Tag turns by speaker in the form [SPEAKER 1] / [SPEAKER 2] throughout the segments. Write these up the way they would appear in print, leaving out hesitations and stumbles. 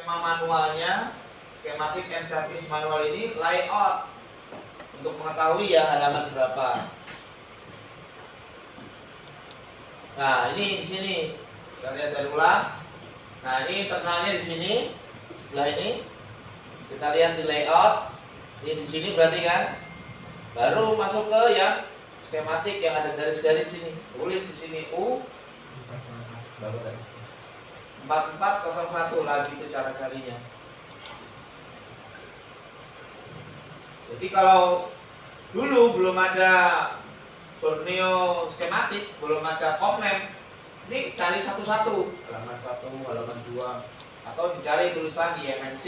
[SPEAKER 1] skema manualnya, schematic and service manual ini layout untuk mengetahui ya halaman berapa. Nah, ini di sini kita lihat dari ulang. Nah, ini terminalnya di sini sebelah ini. Kita lihat di layout. Ini di sini berarti kan. Baru masuk ke yang skematik yang ada garis-garis sini. Tulis di sini U 4401 lagi itu cara carinya. Jadi kalau dulu belum ada Borneo skematik, belum ada Komnem, ini cari satu-satu, halaman 1, halaman 2, atau dicari tulisan di MNC.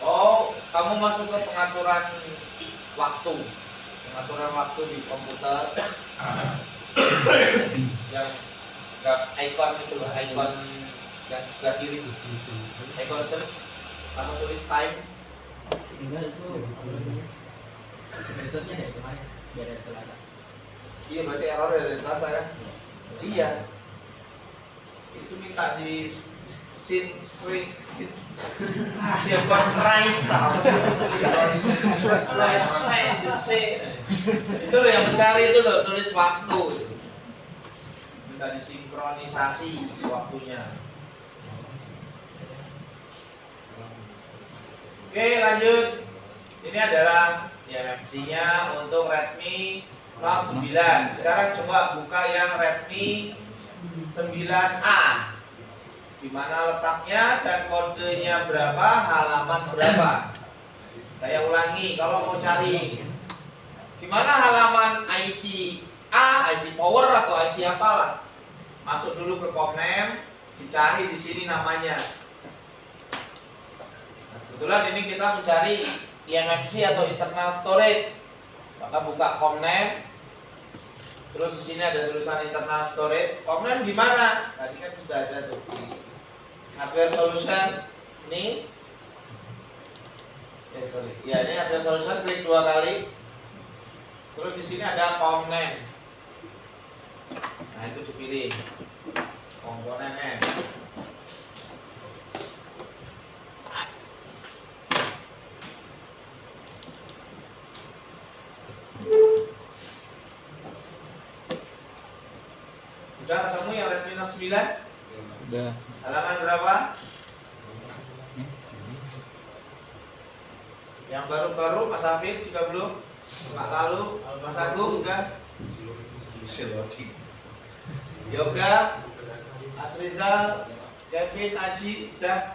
[SPEAKER 1] Oh, kamu masuk ke pengaturan waktu di komputer yang icon itu loh, icon yang sebelah kiri itu, icon search, kamu tulis time.
[SPEAKER 2] Tinggal itu screenshotnya dari kemarin, dari Selasa.
[SPEAKER 1] Iya, berarti error dari Selasa kan? Iya. Itu minta di sering siapa rice tahu itu loh yang mencari itu loh, tulis waktu minta disinkronisasi waktunya. Oke, lanjut. Ini adalah MMC nya untuk Redmi Note 9. Sekarang coba buka yang Redmi 9A, di mana letaknya dan kodenya berapa, halaman berapa. Saya ulangi, kalau mau cari di mana halaman IC A, IC power atau IC apalah, masuk dulu ke Komnem, dicari di sini namanya. Nah, kebetulan ini kita mencari eMMC atau internal storage, maka buka Komnem. Terus di sini ada tulisan internal storage. Komnem di mana? Tadi kan sudah ada tuh. Hardware solution ini. Ya, ini hardware solution, klik 2 kali. Terus di sini ada komponen. Nah, itu dipilih. Komponen M. Udah ketemu yang Redmi Note 9?
[SPEAKER 3] Udah.
[SPEAKER 1] Halaman berapa? Yang baru-baru Mas Hafid juga belum? Pak Lalu, Mas Agung udah? Yoga, Mas Rizal, Kevin, Aji sudah?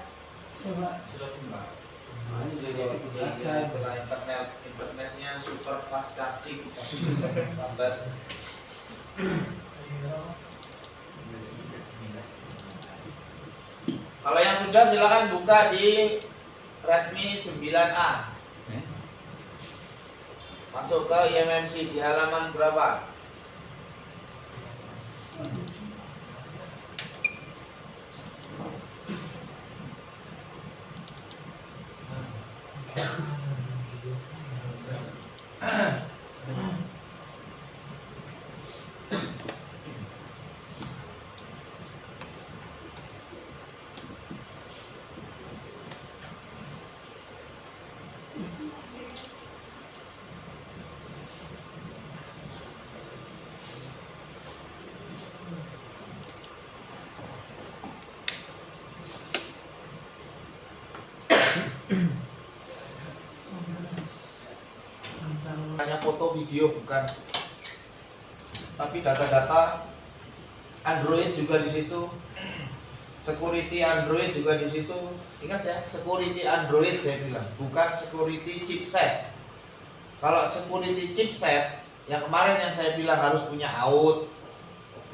[SPEAKER 1] Internetnya super fast charging, sabar. Kalau yang sudah silakan buka di Redmi 9A. Masuk ke eMMC di halaman berapa? Hanya foto video bukan, tapi data-data Android juga di situ, security Android juga di situ. Ingat ya, security Android saya bilang, bukan security chipset. Kalau security chipset yang kemarin yang saya bilang harus punya out,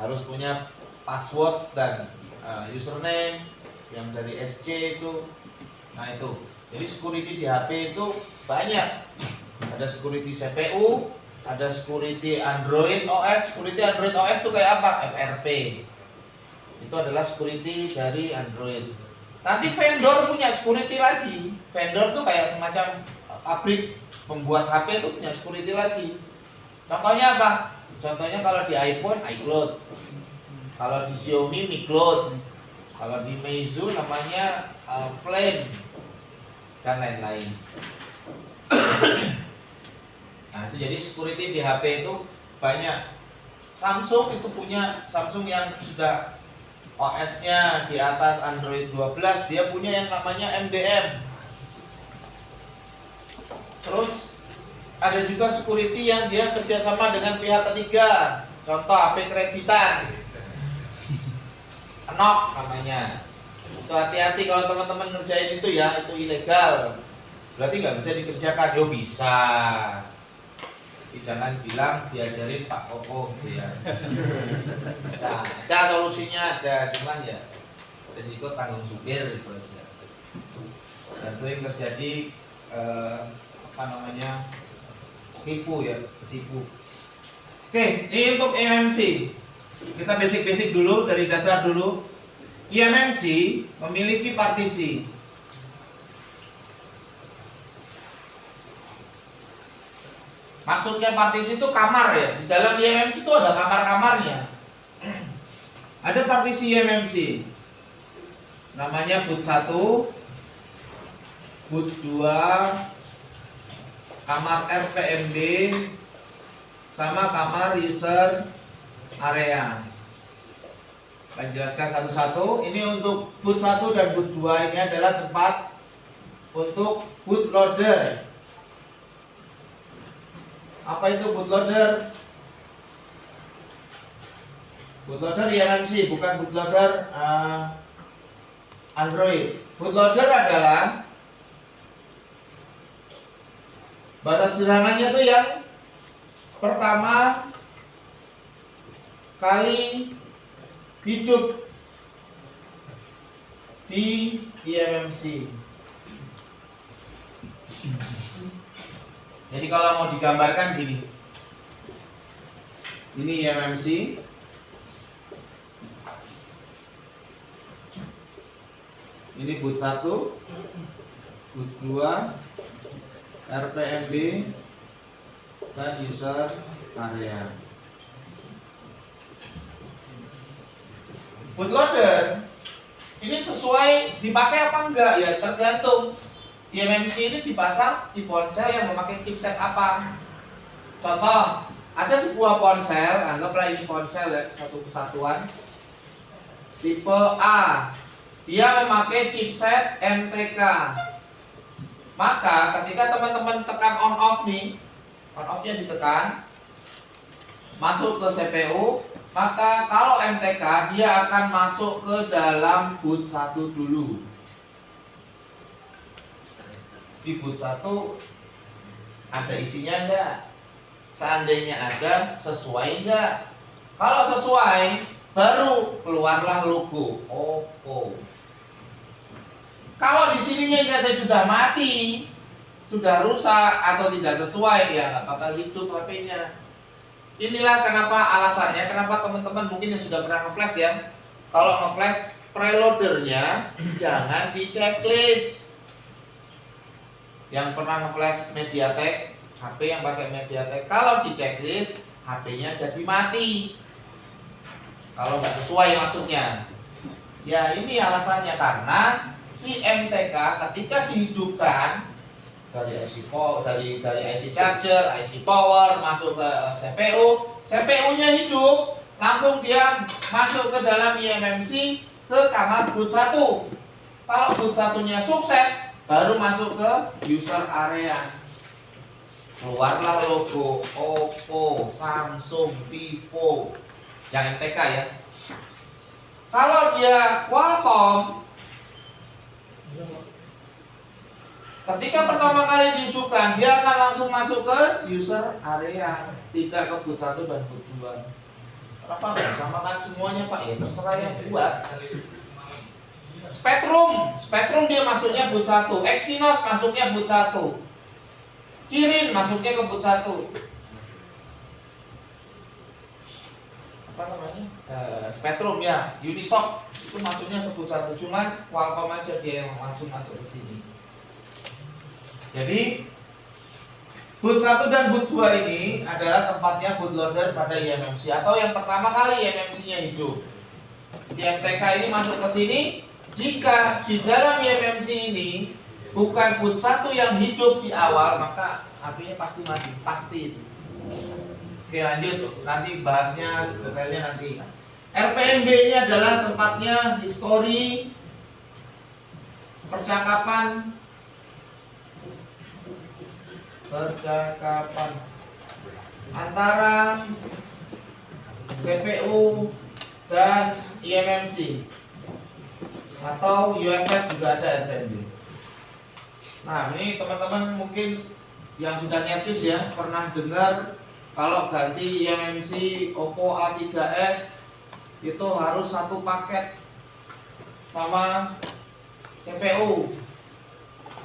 [SPEAKER 1] harus punya password dan username yang dari SC itu. Nah itu, jadi security di HP itu banyak. Ada security CPU, ada security Android OS. Security Android OS itu kayak apa? FRP. Itu adalah security dari Android. Nanti vendor punya security lagi. Vendor tuh kayak semacam pabrik pembuat HP itu punya security lagi. Contohnya apa? Contohnya kalau di iPhone iCloud, kalau di Xiaomi MiCloud, kalau di Meizu namanya Flame dan lain-lain. Nah itu jadi security di HP itu banyak. Samsung itu punya, Samsung yang sudah OS-nya di atas Android 12, dia punya yang namanya MDM. Terus ada juga security yang dia kerjasama dengan pihak ketiga. Contoh HP kreditan, Enok namanya. Itu hati-hati kalau teman-teman ngerjain itu ya, itu ilegal. Berarti nggak bisa dikerjakan. Yo bisa. Tapi jangan bilang diajarin Pak Koko gitu ya. Bisa. Ada solusinya ada, cuman ya risiko tanggung supir itu aja. Dan sering terjadi apa namanya, tipu ya, tipu. Oke, ini untuk eMMC. Kita basic-basic dulu, dari dasar dulu. eMMC memiliki partisi. Maksudnya partisi itu kamar ya. Di dalam eMMC itu ada kamar-kamarnya. Ada partisi eMMC. Namanya boot 1, boot 2, kamar RPMB, sama kamar user area. Saya jelaskan satu-satu. Ini untuk boot 1 dan boot 2 ini adalah tempat untuk bootloader. Apa itu bootloader? Bootloader eMMC, bukan bootloader Android. Bootloader adalah bahasa sederhananya tuh yang pertama kali hidup di eMMC. Jadi kalau mau digambarkan gini, ini eMMC, ini boot 1, boot 2, RPMB, dan user area. Bootloader ini sesuai dipakai apa enggak ya, tergantung. eMMC ini dipasang di ponsel yang memakai chipset apa. Contoh, ada sebuah ponsel, anggaplah ini ponsel ya, satu kesatuan, tipe A, dia memakai chipset MTK. Maka ketika teman-teman tekan on off nih, on off-nya ditekan, masuk ke CPU, maka kalau MTK dia akan masuk ke dalam boot 1 dulu. Di boot 1 ada isinya enggak? Seandainya ada, sesuai enggak? Kalau sesuai, baru keluarlah logo Oppo. Kalau di sininya saya sudah mati, sudah rusak atau tidak sesuai, ya nggak bakal hidup HP-nya. Inilah kenapa alasannya, kenapa teman-teman mungkin yang sudah pernah nge-flash ya, kalau nge-flash preloadernya jangan di checklist. Yang pernah nge-flash MediaTek, HP yang pakai MediaTek, kalau di checklist HP-nya jadi mati. Kalau nggak sesuai maksudnya. Ya ini alasannya, karena si MTK ketika dihidupkan dari IC power, dari IC charger, IC power masuk ke CPU, CPU-nya hidup, langsung dia masuk ke dalam eMMC ke kamar boot 1. Kalau boot 1-nya sukses, baru masuk ke user area. Keluarlah logo Oppo, Samsung, Vivo, yang MTK ya. Kalau dia Qualcomm, ketika pertama kali dihidupkan, dia akan langsung masuk ke user area, tidak ke boot 1 dan boot 2. Kenapa nggak samakan semuanya Pak? Ya terserah yang buat. Spectrum dia masuknya boot 1, Exynos masuknya boot 1. Kirin masuknya ke boot 1. Apa namanya? Spectrum ya, Unisoc itu masuknya ke boot 1. Cuman Qualcomm aja dia yang langsung masuk ke sini. Jadi boot 1 dan boot 2 ini adalah tempatnya bootloader pada eMMC atau yang pertama kali eMMC-nya hidup. JMTK ini masuk ke sini. Jika di dalam eMMC ini bukan boot 1 yang hidup di awal, maka HP-nya pasti mati, pasti itu. Oke, lanjut, nanti bahasnya detailnya nanti. RPMB ini adalah tempatnya history percakapan antara CPU dan eMMC atau UFS juga ada RPMB. Nah, ini teman-teman mungkin yang sudah nyetis ya pernah dengar kalau ganti eMMC Oppo A3s itu harus satu paket sama CPU.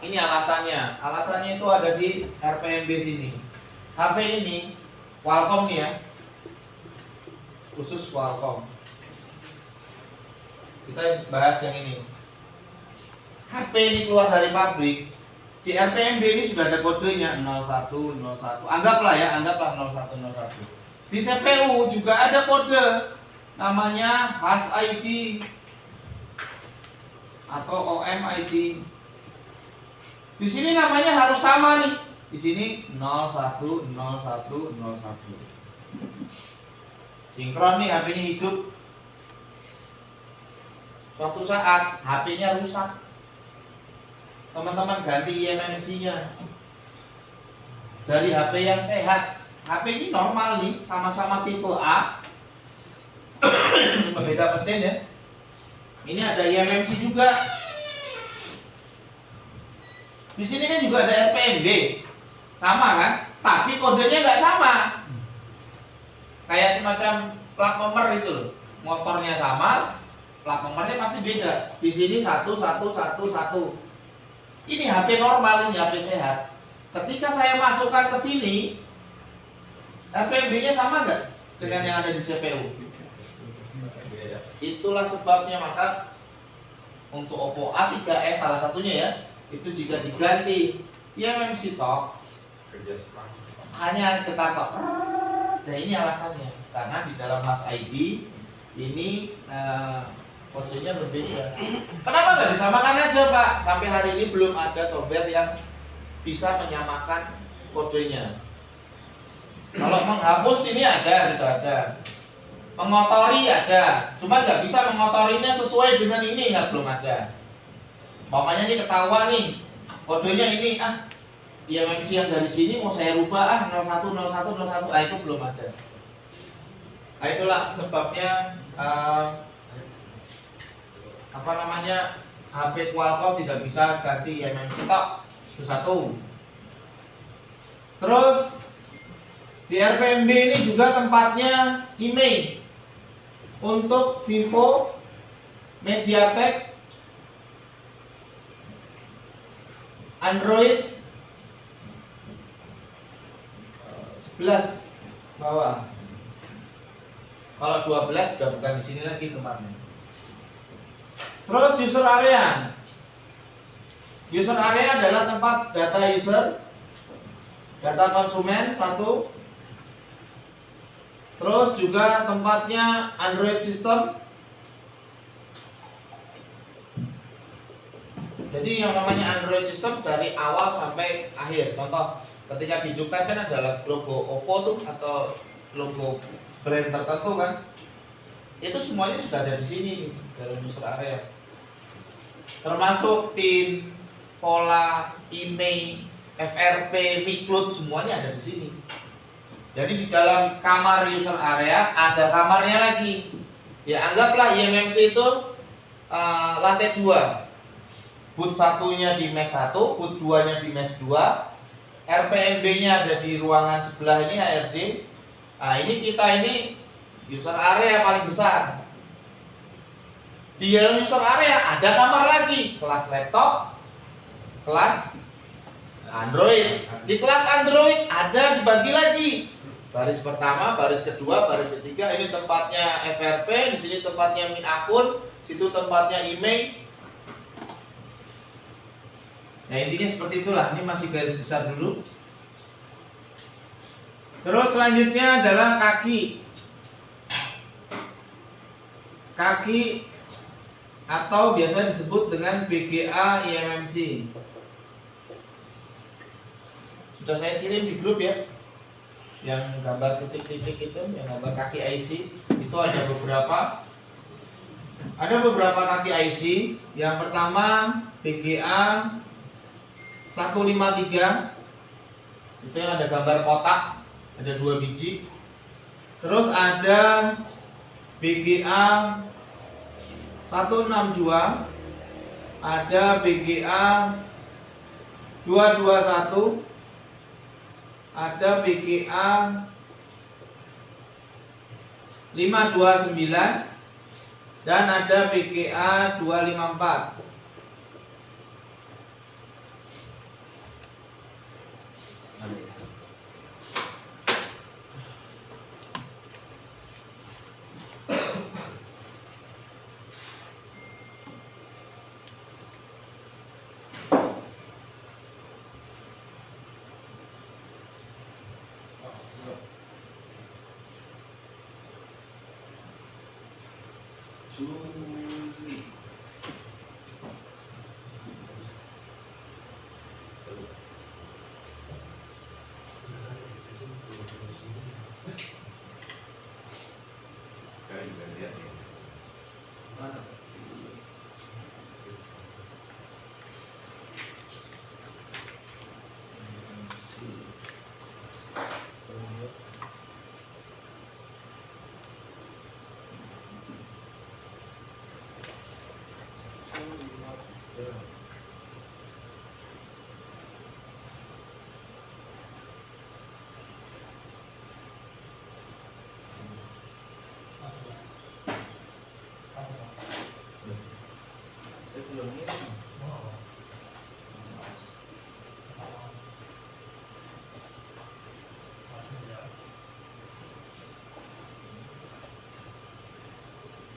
[SPEAKER 1] Ini alasannya. Alasannya itu ada di RPMB sini. HP ini Qualcomm nih ya. Khusus Qualcomm. Kita bahas yang ini. HP ini keluar dari pabrik. Di RPMB ini sudah ada kodenya 0101. Anggaplah 0101. Di CPU juga ada kode namanya hash ID atau OMID. Di sini namanya harus sama nih. Di sini 010101. Sinkron nih, HP-nya hidup. Suatu saat HP-nya rusak. Teman-teman ganti eMMC-nya. Dari HP yang sehat. HP ini normal nih, sama-sama tipe A. Cuma beda mesin ya. Ini ada eMMC juga. Di sini kan juga ada RPMB, sama kan? Tapi kodenya nggak sama. Kayak semacam plat nomor itu loh. Motornya sama, plat nomornya pasti beda. Di sini 1111. Ini HP normal, ini HP sehat. Ketika saya masukkan ke sini, RPMB-nya sama nggak dengan yang ada di CPU? Itulah sebabnya maka untuk Oppo A3s salah satunya ya. Itu jika diganti eMMC top hanya ketak. Nah ini alasannya karena di dalam hash ID ini kodenya berbeda. Kenapa nggak disamakan aja Pak? Sampai hari ini belum ada software yang bisa menyamakan kodenya. Kalau menghapus ini ada, sudah ada. Mengotori ada, cuma nggak bisa mengotorinya sesuai dengan ini, nggak, belum ada. Mamanya ini ketahuan nih, kodenya ini eMMC yang dari sini mau saya rubah 010101, itu belum ada. Nah itulah sebabnya HP Qualcomm tidak bisa ganti eMMC tok. Itu satu. Terus di RPMB ini juga tempatnya IMEI untuk Vivo, MediaTek, Android 11 bawah. Kalau 12 sudah bukan di sini lagi tempatnya. Terus user area. User area adalah tempat data user, data konsumen satu. Terus juga tempatnya Android system. Jadi yang namanya Android system dari awal sampai akhir. Contoh, ketika dihidupkan kan adalah logo Oppo tuh atau logo brand tertentu kan. Itu semuanya sudah ada di sini dalam user area. Termasuk pin, pola, IMEI, FRP, Micloud semuanya ada di sini. Jadi di dalam kamar user area ada kamarnya lagi. Ya anggaplah eMMC itu lantai 2. Boot satunya di mesh 1, boot 2-nya di mesh 2. RPMB-nya ada di ruangan sebelah ini HRD. Nah, ini kita ini user area paling besar. Di dalam user area ada kamar lagi, kelas laptop, kelas Android. Di kelas Android ada dibagi lagi. Baris pertama, baris kedua, baris ketiga. Ini tempatnya FRP, di sini tempatnya Mi akun, situ tempatnya email. Nah intinya seperti itulah. Ini masih garis besar dulu. Terus selanjutnya adalah kaki. Kaki atau biasa disebut dengan BGA IMMC. Sudah saya kirim di grup ya. Yang gambar titik-titik itu, yang gambar kaki IC itu ada beberapa. Ada beberapa kaki IC. Yang pertama BGA 153. Itu yang ada gambar kotak, ada 2 biji. Terus ada BGA 162, ada BGA 221, ada BGA 529, dan ada BGA 254. Juli. Saya belum ngirim.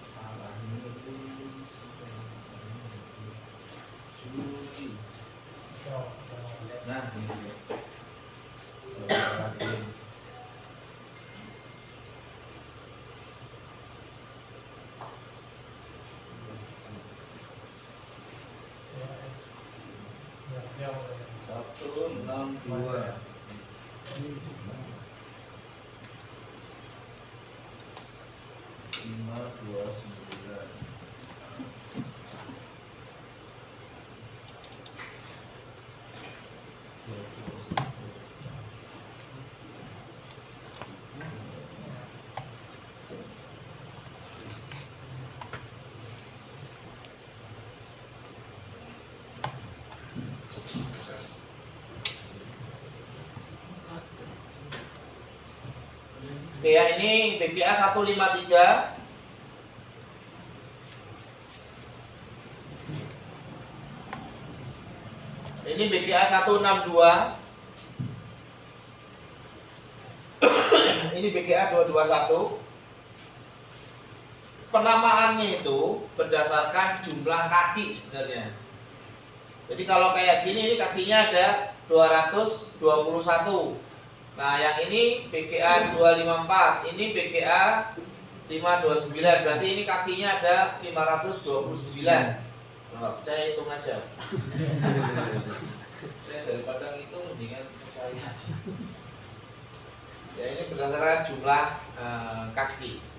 [SPEAKER 1] Salah ngirim. Juli. Nah, ini dia. Saya kirim. Satu enam dua. Lima dua sembilan. Oke ya, ini BGA 153. Ini BGA 162. Ini BGA 221. Penamaannya itu berdasarkan jumlah kaki sebenarnya. Jadi kalau kayak gini, ini kakinya ada 221. Nah, yang ini BGA 254, ini BGA 529. Berarti ini kakinya ada 529. Kalau nggak percaya hitung aja. Saya daripada ngitung mendingan percaya aja. Ya, ini berdasarkan jumlah kaki.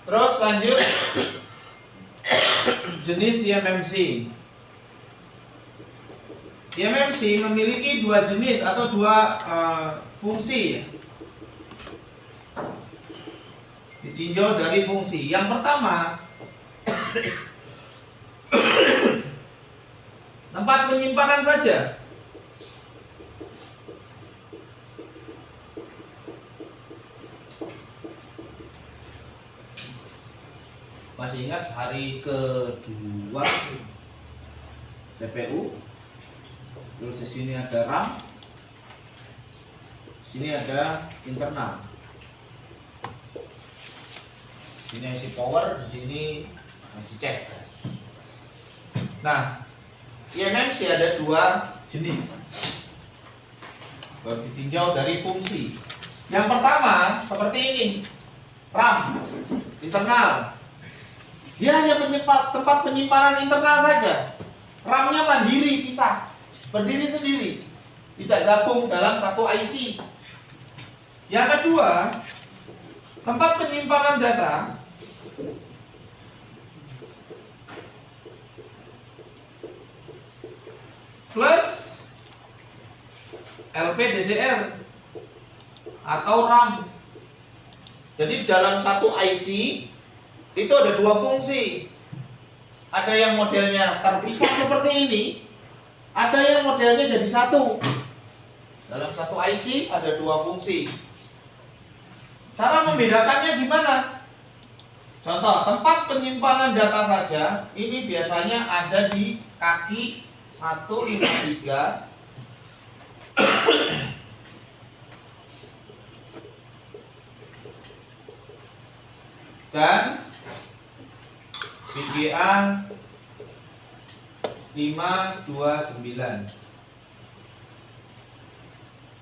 [SPEAKER 1] Terus lanjut jenis IMMC. IMMC memiliki 2 jenis atau 2 fungsi. Ditinjau dari fungsi. Yang pertama, tempat penyimpanan saja. Masih ingat hari kedua CPU. Terus di sini ada RAM. Sini ada internal. Sini IC power, di sini IC cas. Nah, eMMC ada dua jenis. Kalau ditinjau dari fungsi. Yang pertama seperti ini, RAM internal. Dia hanya tempat penyimpanan internal saja. RAM-nya mandiri, pisah, berdiri sendiri, tidak gabung dalam satu IC. Yang kedua, tempat penyimpanan data plus LPDDR atau RAM. Jadi dalam satu IC itu ada dua fungsi. Ada yang modelnya terpisah seperti ini, ada yang modelnya jadi satu. Dalam satu IC ada dua fungsi. Cara membedakannya gimana? Contoh, tempat penyimpanan data saja ini biasanya ada di kaki 153 dan VGA 529.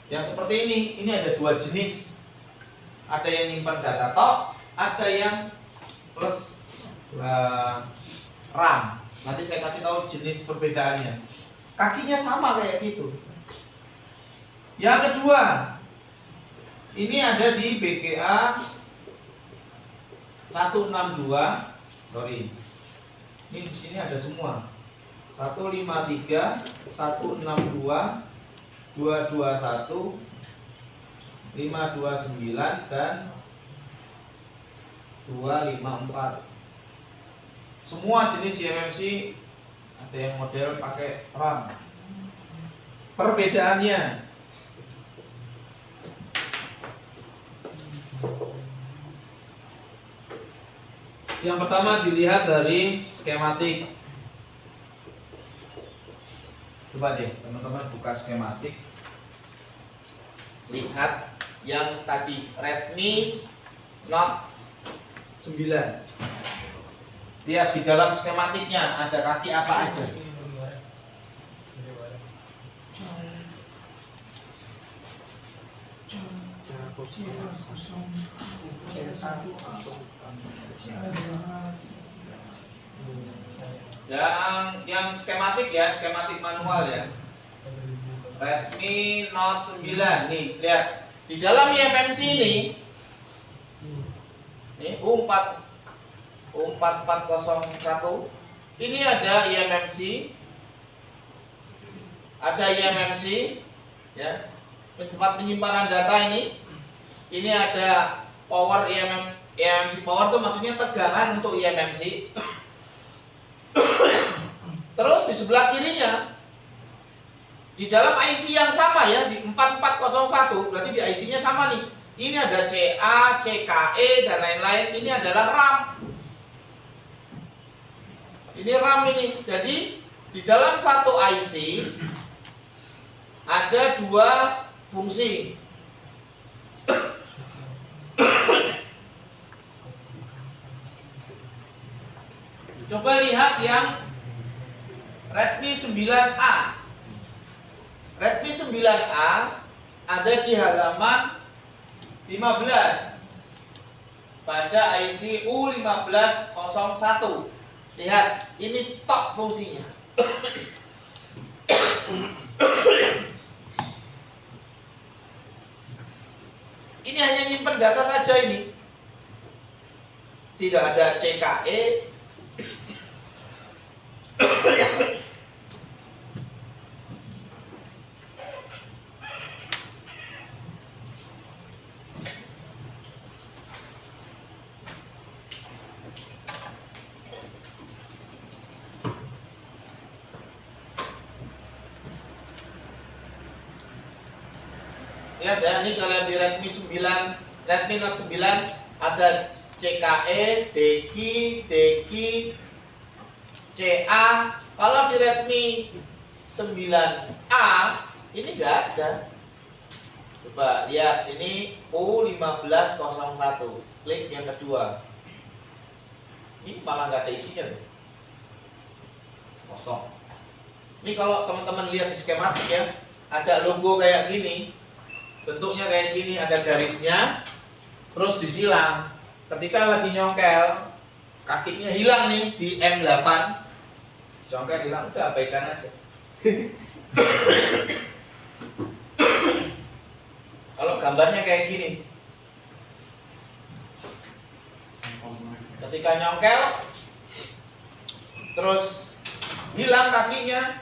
[SPEAKER 1] Yang seperti ini ada dua jenis. Ada yang nyimpan data tok, ada yang plus RAM. Nanti saya kasih tahu jenis perbedaannya. Kakinya sama kayak gitu. Yang kedua, ini ada di BGA 162. Sorry. Ini di sini ada semua. 153, 162, 221, 529 dan 254. Semua jenis eMMC ada yang model pakai RAM. Perbedaannya yang pertama dilihat dari skematik. Coba deh teman-teman buka skematik. Lihat yang tadi Redmi Note 9. Lihat di dalam skematiknya ada kaki apa aja. Yang skematik ya, skematik manual ya. Redmi Note 9 nih, lihat di dalam eMMC ini U4401 ini ada eMMC, ya, tempat penyimpanan data ini ada power eMMC power itu maksudnya tegangan untuk eMMC. Terus di sebelah kirinya di dalam IC yang sama ya, di 4401, berarti di IC-nya sama nih. Ini ada CA, CKE dan lain-lain. Ini adalah RAM. Ini RAM ini. Jadi di dalam satu IC ada dua fungsi. Coba lihat yang Redmi 9A. Redmi 9A ada di halaman 15 pada IC U1501. Lihat, ini top fungsinya. Ini hanya nyimpen data saja ini. Tidak ada CKE. Lihat ya, ini kalau di Redmi Note 9 ada CKE, DKI, DKI, CA. Kalau di Redmi 9A ini enggak ada. Coba lihat, ini U1501. Klik yang kedua. Ini malah nggak ada isinya tuh. Kosong. Ini kalau teman-teman lihat di skematik ya, ada logo kayak gini. Bentuknya kayak gini, ada garisnya, terus disilang. Ketika lagi nyongkel, kakinya hilang nih di M8. Nyongkel hilang, udah abaikan aja. Kalau gambarnya kayak gini, ketika nyongkel, terus hilang kakinya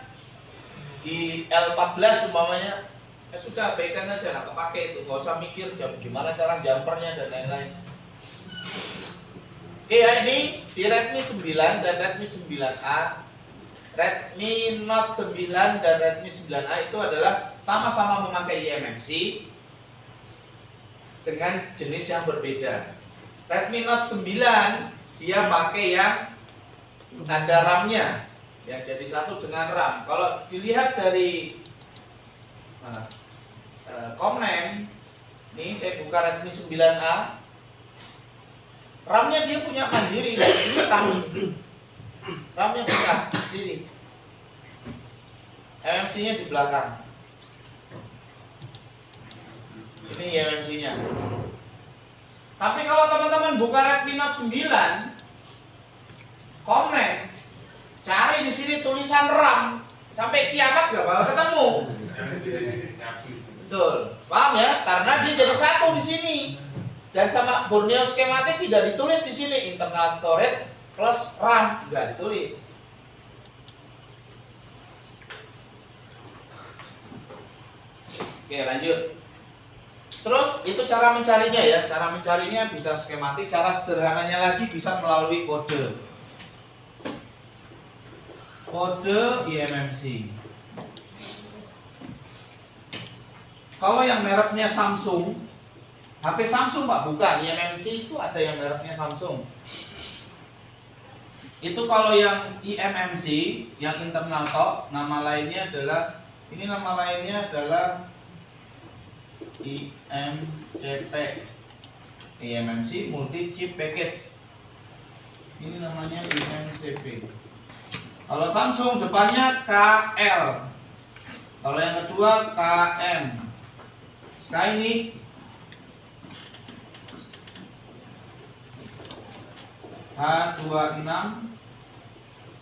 [SPEAKER 1] di L14 umpamanya, ya sudah abaikan aja, nggak kepake itu, nggak usah mikir gimana cara jumpernya dan lain-lain. Oke ya, ini di Redmi 9 dan Redmi 9A. Redmi Note 9 dan Redmi 9A itu adalah sama-sama memakai eMMC dengan jenis yang berbeda. Redmi Note 9 dia pakai yang ada RAM-nya, yang jadi satu dengan RAM. Kalau dilihat dari Komnem, nih saya buka Redmi 9A, RAM-nya dia punya mandiri, ini kami. RAM-nya bisa di sini, eMMC-nya di belakang. Ini eMMC-nya. Tapi kalau teman-teman buka Redmi Note 9, Komnem, cari di sini tulisan RAM, sampai kiamat gak bakal ketemu. Betul, paham ya? Karena dia jadi satu di sini. Dan sama Borneo skematik tidak ditulis di sini internal storage plus RAM, nggak ditulis. Oke, lanjut. Terus itu cara mencarinya ya. Cara mencarinya bisa skematik. Cara sederhananya lagi bisa melalui kode. Kode eMMC. Kalau yang mereknya Samsung, HP Samsung Pak, bukan eMMC itu ada yang mereknya Samsung. Itu kalau yang eMMC, yang internal tok, nama lainnya adalah, ini nama lainnya adalah IMCP, eMMC Multi Chip Package. Ini namanya IMCP. Kalau Samsung depannya KL, kalau yang kedua KM. Sekarang ini H26,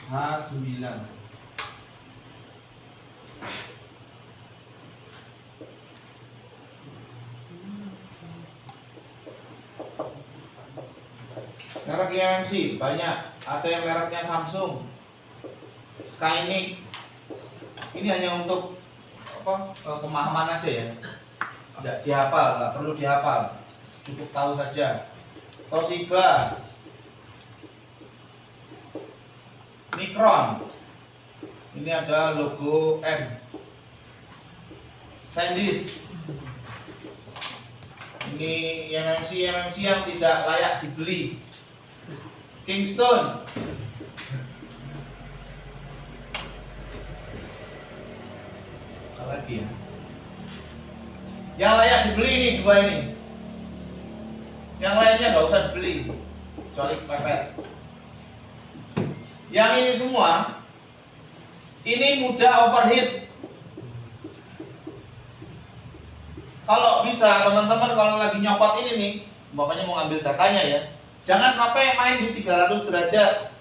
[SPEAKER 1] H9. Merek eMMC banyak, ada yang mereknya Samsung, Skynic. Ini hanya untuk pemahaman aja ya, tidak dihafal, nggak perlu dihafal, cukup tahu saja. Toshiba, Micron, ini ada logo M. SanDisk, ini eMMC yang tidak layak dibeli. Kingston, apa lagi ya? Yang layak dibeli ini dua ini. Yang lainnya nggak usah dibeli, kecuali pepet. Yang ini semua, ini mudah overheat. Kalau bisa teman-teman kalau lagi nyopot ini nih, bapaknya mau ngambil datanya ya, jangan sampai main di 300 derajat.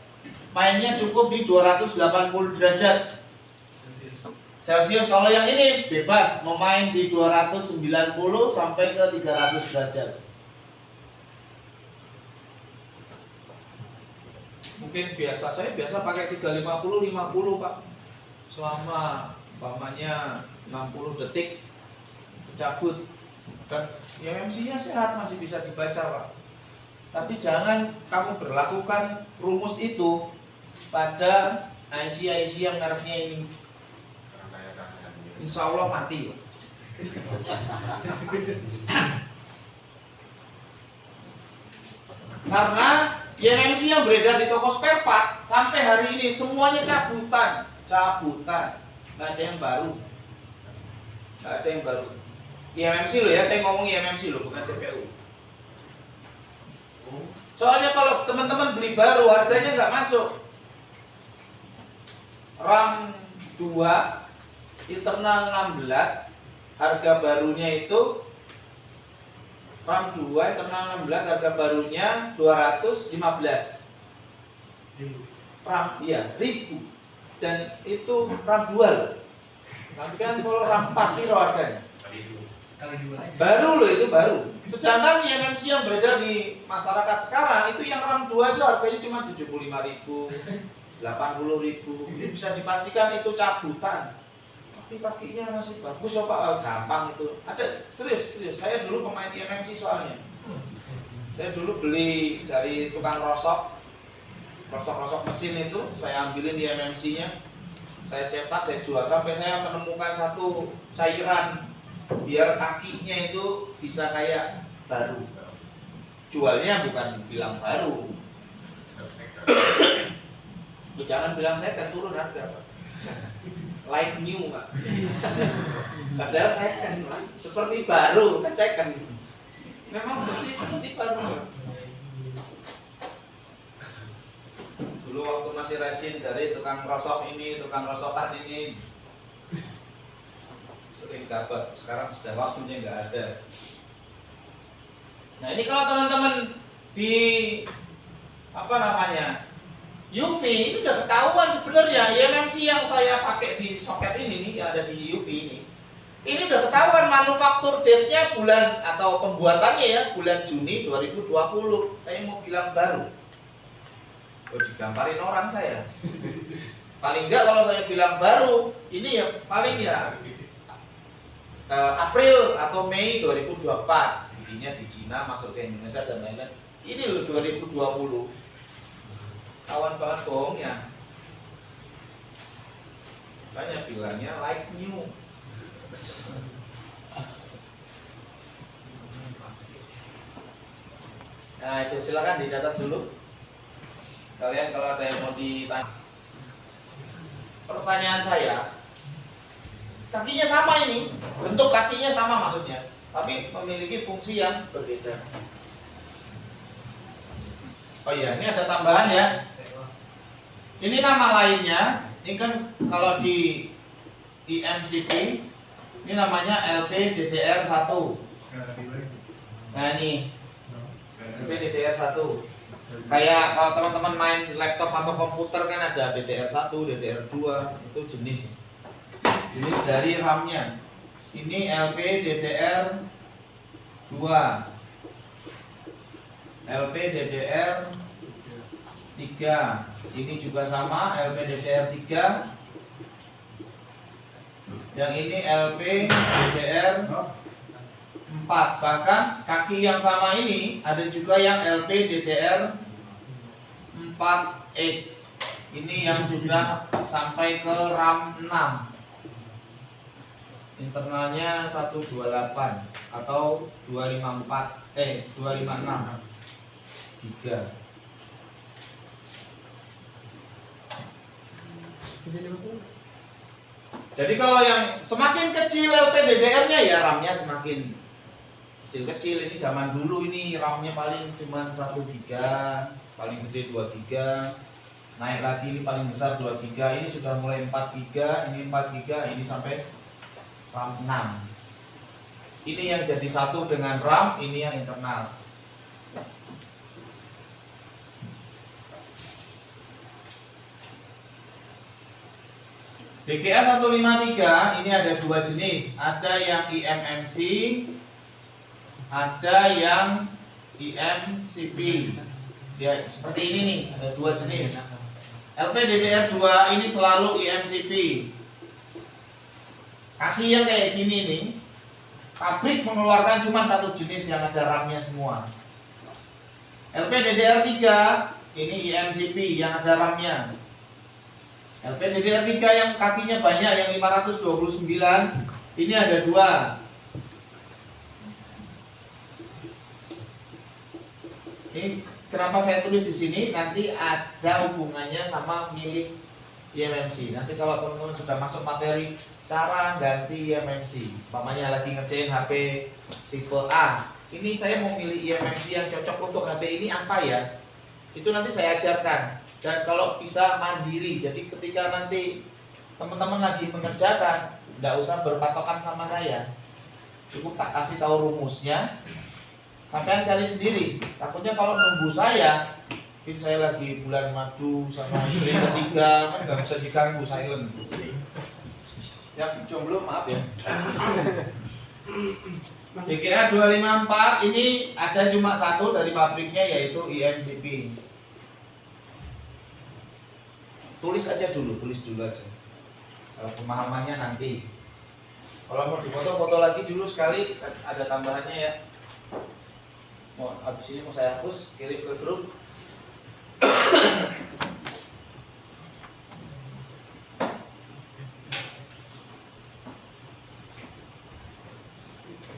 [SPEAKER 1] Mainnya cukup di 280 derajat Celcius. Kalau yang ini bebas mau main di 290 sampai ke 300 derajat. Mungkin saya biasa pakai 350 Pak. Selama umpamanya 60 detik cabut, dan eMMC-nya sehat, masih bisa dibaca Pak. Tapi jangan kamu berlakukan rumus itu pada IC yang mereknya ini. Insya Allah mati Pak. Karena YMMC yang beredar di toko spare part sampai hari ini semuanya cabutan. Nggak ada yang baru. YMMC loh ya, saya ngomong YMMC loh, bukan CPU. Soalnya kalau teman-teman beli baru harganya nggak masuk. RAM 2 internal 16, harga barunya itu RAM 2 internal 16, harga barunya 215 RAM, iya, 1000. Dan itu RAM dual. Tapi kan kalau RAM 4 piro harganya? Baru loh, itu baru. Sedangkan YMMC yang beredar di masyarakat sekarang itu yang RAM 2 itu harganya cuma 75.000, 80.000. Ini bisa dipastikan itu cabutan. Tapi kakinya masih bagus kok Pak, gampang itu. Ada serius. Saya dulu pemain YMMC soalnya. Saya dulu beli dari tukang rosok mesin itu, saya ambilin YMMC-nya. Saya cetak, saya jual sampai saya menemukan satu cairan biar kakinya itu bisa kayak baru. Jualnya bukan bilang baru. Jangan bilang saya kan turun harga Pak. Like new Pak. Padahal second Pak. Seperti baru kan second. Memang bersih seperti baru. Dulu waktu masih rajin dari tukang rosok ini, tukang rosokan ini, sering dapat. Sekarang sudah waktunya nggak ada. Nah ini kalau teman-teman di UV ini udah ketahuan sebenarnya. YMMC yang saya pakai di soket ini nih, yang ada di UV ini udah ketahuan manufaktur date-nya bulan atau pembuatannya ya bulan Juni 2020. Saya mau bilang baru. Digambarin orang saya. Paling enggak kalau saya bilang baru, ini ya paling ya April atau Mei 2024. Intinya di Cina masuk ke Indonesia dan lain-lain. Ini loh 2020. Kawan banget bohongnya. Banyak bilangnya like new. Nah itu silakan dicatat dulu. Kalian kalau ada yang mau ditanya. Pertanyaan saya, kakinya sama ini, bentuk kakinya sama maksudnya, tapi memiliki fungsi yang berbeda. Oh iya, ini ada tambahan ya. Ini nama lainnya, ini kan kalau di IMCP ini namanya LPDDR1. Nah ini LPDDR1. Kayak kalau teman-teman main laptop atau komputer kan ada DDR1, DDR2, itu jenis dari RAM-nya. Ini LPDDR2, LPDDR3. Ini juga sama, LPDDR3. Yang ini LPDDR4. Bahkan kaki yang sama ini ada juga yang LPDDR4X. Ini yang sudah sampai ke RAM 6. Internalnya 128 atau 256 giga. Jadi kalau yang semakin kecil LPDDR-nya ya RAM-nya semakin kecil-kecil. Ini zaman dulu ini RAM-nya paling cuma 1 giga, paling gede 2 giga. Naik lagi ini paling besar 2 giga. Ini sudah mulai 4 giga, ini 4 giga, ini sampai RAM 6. Ini yang jadi satu dengan RAM, ini yang internal. BGA 153 ini ada dua jenis, ada yang IMMC, ada yang IMCP. Ya, seperti ini nih, ada dua jenis. LPDDR2 ini selalu IMCP. Kaki yang kayak gini nih, pabrik mengeluarkan cuma satu jenis yang ada RAM-nya semua. LPDDR3 ini IMCP yang ada RAM-nya. LPDDR3 yang kakinya banyak, yang 529, ini ada dua. Ini kenapa saya tulis di sini? Nanti ada hubungannya sama milik IMMC. Nanti kalau teman-teman sudah masuk materi cara ganti IMMC, umpamanya lagi ngerjain HP tipe A, ini saya mau milih IMMC yang cocok untuk HP ini apa ya? Itu nanti saya ajarkan. Dan kalau bisa mandiri, jadi ketika nanti teman-teman lagi mengerjakan, tidak usah berpatokan sama saya, cukup tak kasih tahu rumusnya, sampean cari sendiri. Takutnya kalau nunggu saya, mungkin saya lagi bulan madu sama istri ketiga, kan nggak bisa diganggu, silence. Yang jomblo maaf ya. JKA 254 ini ada cuma satu dari pabriknya, yaitu IMCP. Tulis aja dulu, tulis dulu aja. Soal pemahamannya nanti. Kalau mau difoto-foto lagi dulu sekali, ada tambahannya ya. Mau habis ini mau saya hapus, kirim ke grup.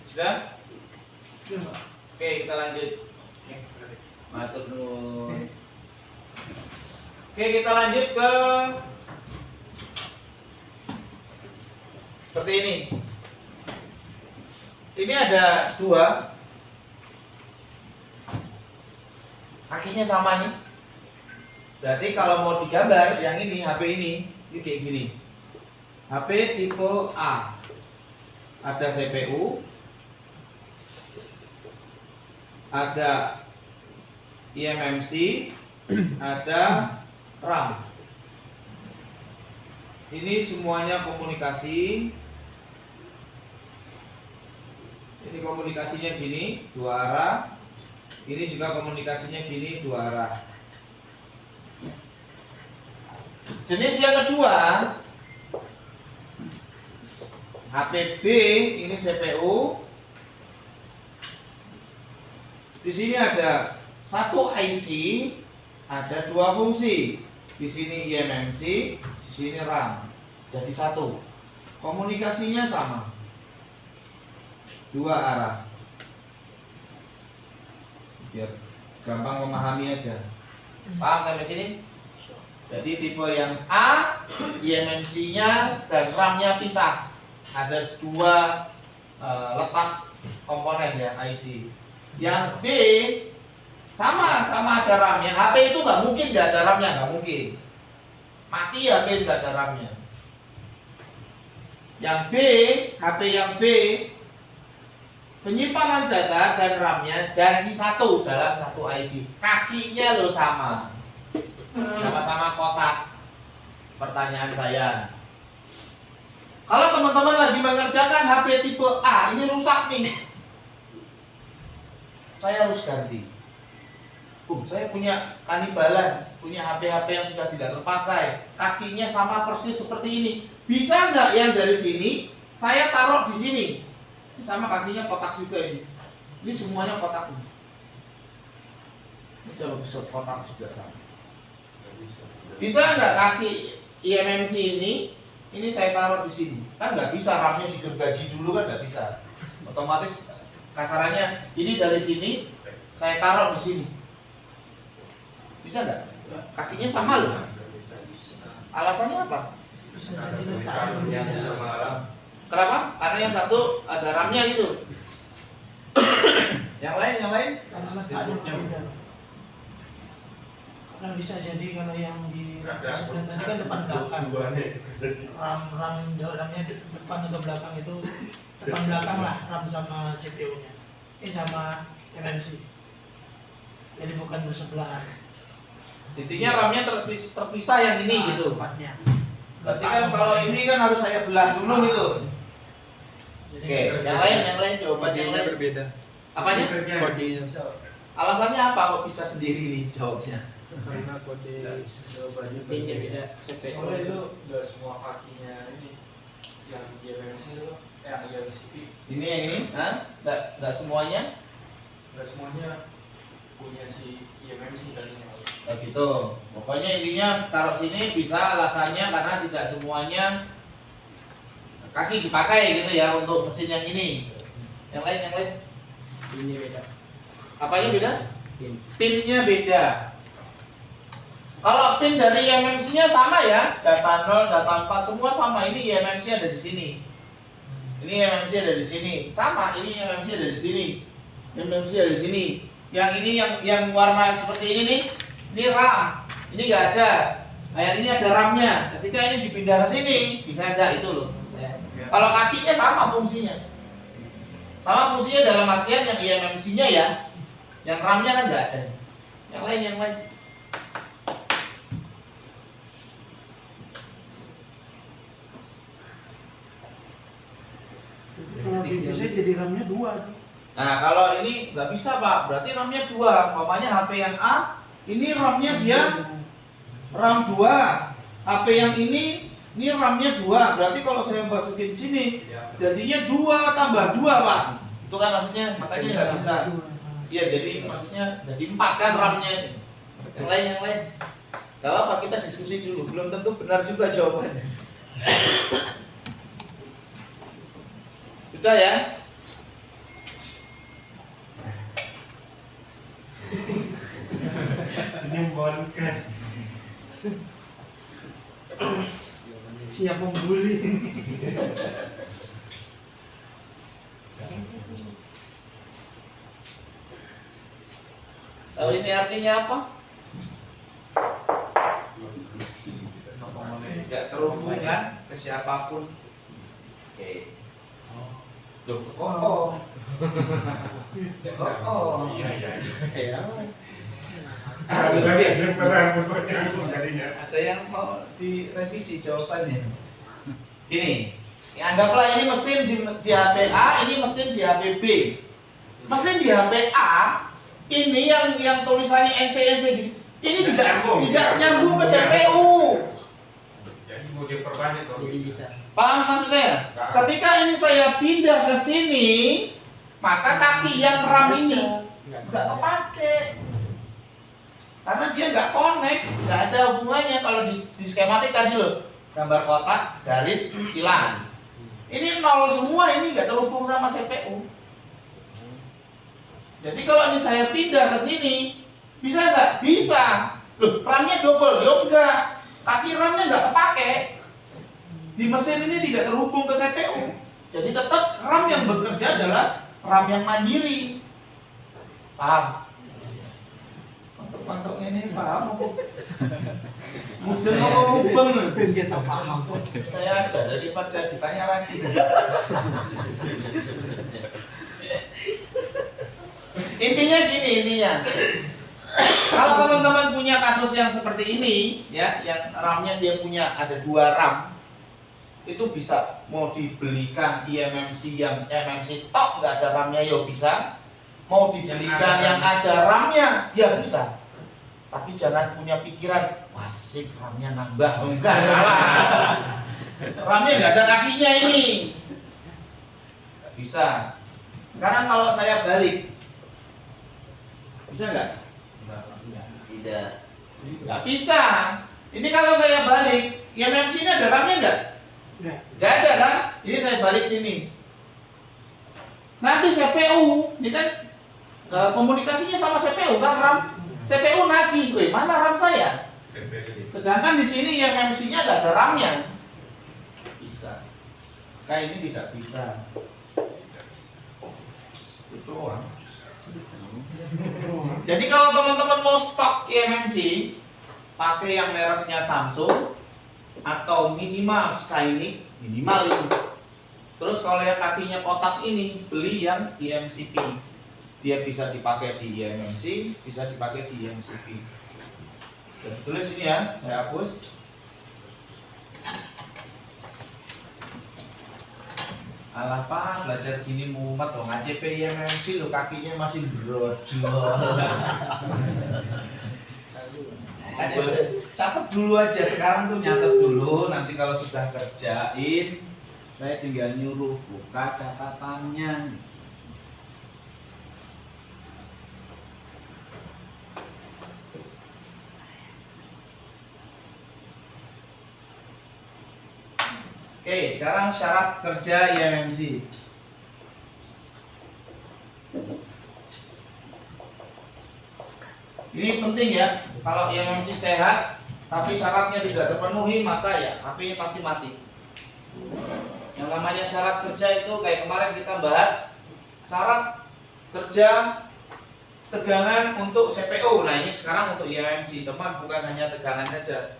[SPEAKER 1] Sudah? Oke, kita lanjut. Matur nuwun. Oke, kita lanjut ke seperti ini. Ini ada dua, kakinya sama nih. Berarti kalau mau digambar yang ini, HP ini kayak gini. HP tipe A. Ada CPU, ada IMMC, ada RAM. Ini semuanya komunikasi. Ini komunikasinya gini, dua arah. Ini juga komunikasinya gini, dua arah. Jenis yang kedua, HP B, ini CPU. Di sini ada satu IC, ada dua fungsi. Di sini IMMC, di sini RAM. Jadi satu. Komunikasinya sama. Dua arah. Biar gampang memahami aja. Paham sampai sini? Jadi tipe yang A, IMMC-nya dan RAM-nya pisah. Ada dua letak komponen ya, IC. Yang B sama ada RAM-nya. HP itu nggak mungkin nggak ada RAM-nya, nggak mungkin. Mati HP sudah ada RAM-nya. Yang B, HP yang B, penyimpanan data dan RAM-nya jadi satu dalam satu IC. Kakinya lo sama, sama-sama kotak. Pertanyaan saya, kalau teman-teman lagi mengerjakan HP tipe A, ini rusak nih, saya harus ganti. Saya punya kanibalan, punya HP-HP yang sudah tidak terpakai, kakinya sama persis seperti ini. Bisa nggak yang dari sini saya taruh di sini? Ini sama kakinya kotak juga ini. Ini semuanya kotak ini. Ini coba bisa kotak juga sama. Bisa nggak kaki IMMC ini saya taruh di sini? Kan nggak bisa, RAM-nya digergaji dulu kan nggak bisa. Otomatis kasarannya ini dari sini saya taruh di sini. Bisa nggak? Kakinya sama loh. Alasannya apa?
[SPEAKER 3] Bisa jadi letak sama RAM.
[SPEAKER 1] Kenapa? Karena yang satu ada RAM-nya gitu. Yang lain?
[SPEAKER 3] Karena letaknya berbeda. Karena bisa jadi kalau yang di sebelah tadi kan depan belakang. RAM-nya depan atau belakang itu depan belakang lah, RAM sama CPU-nya. Sama MMC. Jadi bukan bersebelahan.
[SPEAKER 1] Intinya RAM-nya terpisah yang ini gitu.
[SPEAKER 3] Tempatnya.
[SPEAKER 1] Berarti kan kalau ini kan harus saya belah dulu gitu. Oke, yang lain coba yang lain.
[SPEAKER 4] Berbeda.
[SPEAKER 1] Apanya?
[SPEAKER 4] Kodenya.
[SPEAKER 1] Alasannya apa kok bisa sendiri nih jawabnya?
[SPEAKER 4] Karena kode jawabannya
[SPEAKER 2] Intinya
[SPEAKER 4] berbeda.
[SPEAKER 2] beda.
[SPEAKER 4] Soalnya itu nggak semua kakinya ini yang IMMC itu, yang IMCP
[SPEAKER 1] Ini yang ini? Hah? Nggak semuanya?
[SPEAKER 4] nggak semuanya punya si IMMC kalinya.
[SPEAKER 1] Oh gitu. Pokoknya intinya taruh sini bisa, alasannya karena tidak semuanya kaki dipakai gitu ya untuk mesin yang ini. Yang lain?
[SPEAKER 2] Ini beda.
[SPEAKER 1] Apanya beda? Pinnya beda. Kalau pin dari IMMC-nya sama ya, data 0, data 4 semua sama. Ini IMMC ada di sini. Ini IMMC ada di sini. Sama, ini IMMC ada di sini. IMMC ada di sini. Yang ini yang warna seperti ini nih, ini RAM. Ini nggak ada. Nah, yang ini ada RAM-nya. Ketika ini dipindah ke sini, bisa enggak itu loh. Kalau kakinya sama fungsinya. Sama fungsinya dalam artian yang IMMC-nya ya. Yang RAM-nya kan nggak ada. Yang lain.
[SPEAKER 3] Kalau bisa jadi RAM-nya 2.
[SPEAKER 1] Nah, kalau ini nggak bisa Pak, berarti RAM-nya 2. Umpamanya HP yang A, ini RAM-nya dia RAM 2. HP yang ini RAM-nya 2. Berarti kalau saya masukin sini, jadinya 2 tambah 2 Pak. Itu kan maksudnya, makanya nggak bisa. Iya, jadi maksudnya jadi 4 kan RAM-nya. Yang lain. Gak apa-apa, kita diskusi dulu. Belum tentu benar juga jawabannya. Sudah ya?
[SPEAKER 4] Senyum bonkan.
[SPEAKER 3] Siap membuli.
[SPEAKER 1] Tahu ini artinya apa? Tidak terhubung kan ke siapapun. Oke. Loh, oh.
[SPEAKER 4] Iya.
[SPEAKER 1] Ada yang mau direvisi jawabannya. Gini, anggaplah ini mesin di HP A, ini mesin di HP B. Mesin di HP A ini yang tulisannya NC gitu. Ini tidak nyambung ke CPU.
[SPEAKER 4] Jadi mau diperbanyak kalau
[SPEAKER 2] Jadi
[SPEAKER 4] bisa.
[SPEAKER 2] bisa.
[SPEAKER 1] Paham maksud saya? Ketika ini saya pindah ke sini, maka kaki yang RAM ini nggak kepake. Karena dia nggak connect, nggak ada hubungannya. Kalau di skematik tadi loh, gambar kotak, garis, silang. Ini nol semua, ini nggak terhubung sama CPU. Jadi kalau ini saya pindah ke sini, bisa nggak? Bisa. Loh, RAM-nya double, ya enggak. Kaki RAM-nya nggak kepake. Di mesin ini tidak terhubung ke CPU. Jadi tetap RAM yang bekerja adalah RAM yang mandiri. Paham? Mantap ini paham apa? Mungkin mau mubeng.
[SPEAKER 3] Kita paham.
[SPEAKER 1] Saya aja daripada ditanya lagi. Intinya gini intinya. Kalau teman-teman punya kasus yang seperti ini, ya, yang RAM-nya dia punya ada 2 RAM, itu bisa mau dibelikan eMMC yang eMMC tok nggak ada RAM-nya ya bisa, mau dibelikan yang ada RAM-nya ya bisa. Tapi jangan punya pikiran wasik RAM-nya nambah, enggak lah. RAM-nya nggak ada kakinya ini, nggak bisa. Sekarang kalau saya balik, bisa nggak? Tidak, nggak bisa. Ini kalau saya balik, eMMC ini ada RAM-nya nggak? Nggak ada kan? Ini saya balik sini. Nanti CPU, ini kan komunikasinya sama CPU kan RAM. CPU nagih, weh mana RAM saya? Sedangkan di sini eMMC-nya nggak ada RAM-nya. Bisa. Kayak ini tidak bisa. Itu orang. Jadi kalau teman-teman mau stok eMMC, pakai yang mereknya Samsung atau minimal Skynik, minimal ini. Terus kalau yang kakinya kotak ini, beli yang eMCP. Dia bisa dipakai di eMMC, bisa dipakai di eMCP. Sudah ditulis ini ya, saya hapus. Alah Pak, belajar gini mumet loh, ngacp eMMC lo kakinya masih brojol. Catat dulu aja, sekarang tuh nyatet dulu, nanti kalau sudah kerjain saya tinggal nyuruh buka catatannya. Oke, sekarang syarat kerja eMMC. Ini penting ya, kalau IMMC sehat tapi syaratnya tidak terpenuhi maka ya HP-nya pasti mati. Yang namanya syarat kerja itu kayak kemarin kita bahas syarat kerja tegangan untuk CPU. Nah ini sekarang untuk IMMC teman, bukan hanya tegangan saja.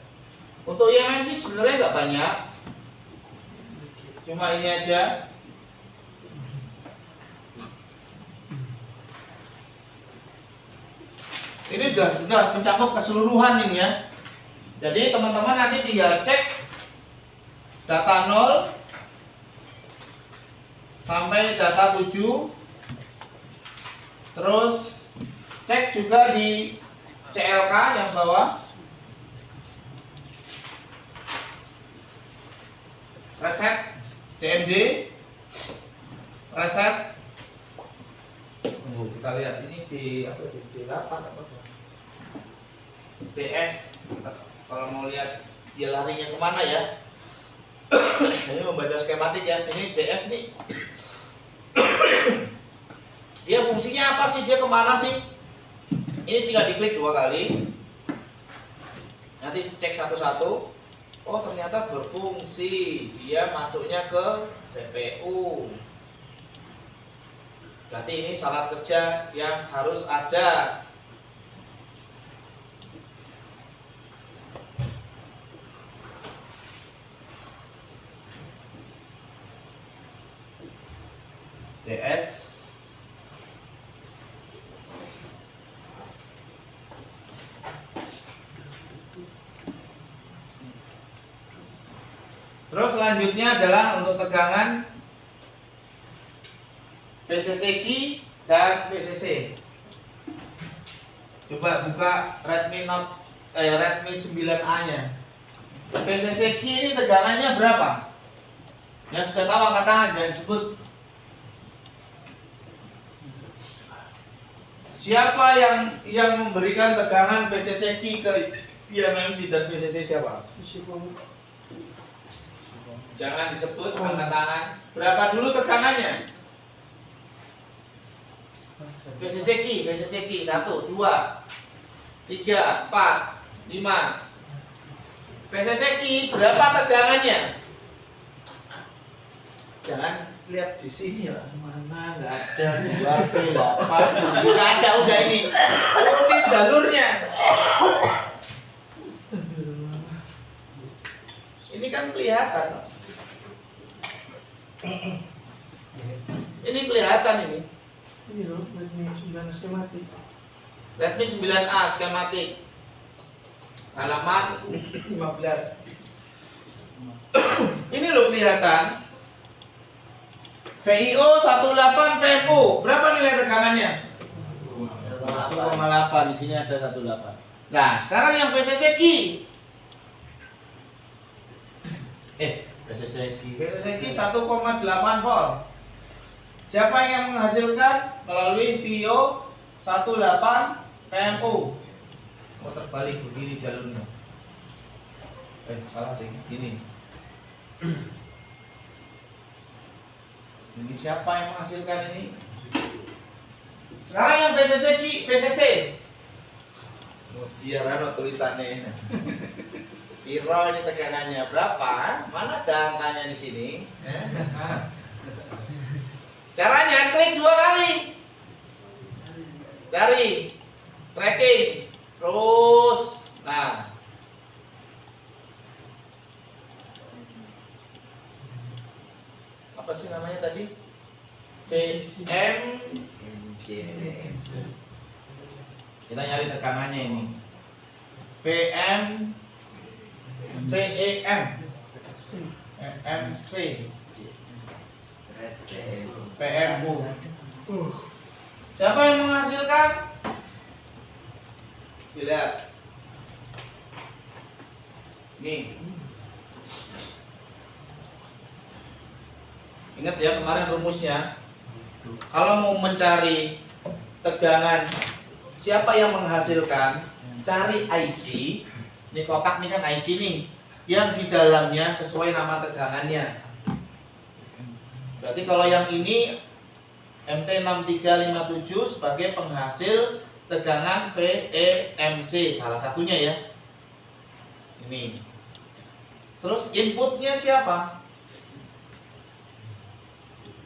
[SPEAKER 1] Untuk IMMC sebenarnya nggak banyak, cuma ini aja. Ini sudah mencakup keseluruhan ini ya. Jadi teman-teman nanti tinggal cek data 0 sampai data 7. Terus cek juga di CLK yang bawah. Reset CMD. Reset. Kita lihat ini di apa di D8 apa? DS. Kalau mau lihat dia larinya kemana ya? Ini membaca skematik ya. Ini DS nih. Dia fungsinya apa sih? Dia kemana sih? Ini tinggal diklik 2 kali. Nanti cek satu-satu. Oh ternyata berfungsi. Dia masuknya ke CPU. Berarti ini syarat kerja yang harus ada. DS terus selanjutnya adalah untuk tegangan VCC key dan VCC. Coba buka Redmi 9A nya. VCC key ini tegangannya berapa? Yang sudah tahu angkat tangan, jangan sebut. Siapa yang memberikan tegangan VCC key ke IMMC dan VCC siapa? Jangan disebut angkat tangan. Berapa dulu tegangannya? VCC key 1, 2, 3, 4, 5. VCC key berapa tegangannya? Jangan lihat di sini ya. Mana nggak ada 2P8. Nggak ada udah ini. Ikuti jalurnya. Ini kan kelihatan. Ini kelihatan ini.
[SPEAKER 3] Ini loh, Redmi 9 skematik.
[SPEAKER 1] Redmi 9A skematik. Halaman 15. Ini loh kelihatan. VIO 18 PMU. Berapa nilai tegangannya? 1,8. Di sini ada 18. Nah, sekarang yang VCC key. VCC key 1,8 volt. Siapa yang menghasilkan melalui VIO 18 PMU? Oh terbalik begini jalurnya. Salah deh. Ini. Ini siapa yang menghasilkan ini? Sekarang yang VCC. Jiarano tulisannya. Piro ini tegangannya berapa? Mana ada angkanya di sini? Caranya klik 2 kali. Cari tracking. Terus nah. Apa sih namanya tadi? VM. Kita nyari tegangannya ini. VM PEM MC PMU. Siapa yang menghasilkan? Lihat. Nih. Ingat ya kemarin rumusnya. Kalau mau mencari tegangan siapa yang menghasilkan, cari IC. Ini kotak nih kan IC nih, yang di dalamnya sesuai nama tegangannya. Berarti kalau yang ini MT6357 sebagai penghasil tegangan VEMC salah satunya ya. Ini. Terus inputnya siapa?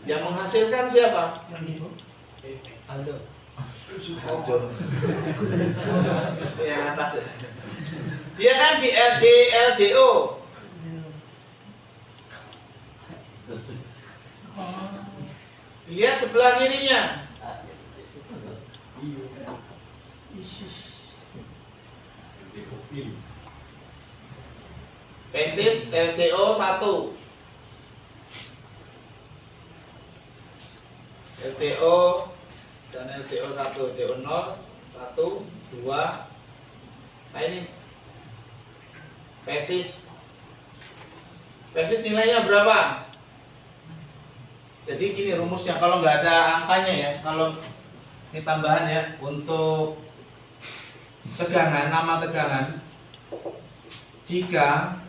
[SPEAKER 1] Yang menghasilkan siapa?
[SPEAKER 3] Yang itu.
[SPEAKER 2] Aldo.
[SPEAKER 1] Yang atas ya. Dia kan di LDO.
[SPEAKER 3] Oh,
[SPEAKER 1] Dilihat sebelah kirinya.
[SPEAKER 3] isis.
[SPEAKER 1] Fasis LDO 1. LDO dan LDO 1, LDO 0, 1, 2. Nah ini Fasis. Fasis nilainya berapa? Jadi gini rumusnya, kalau nggak ada angkanya ya, kalau ini tambahan ya untuk tegangan, nama tegangan. Jika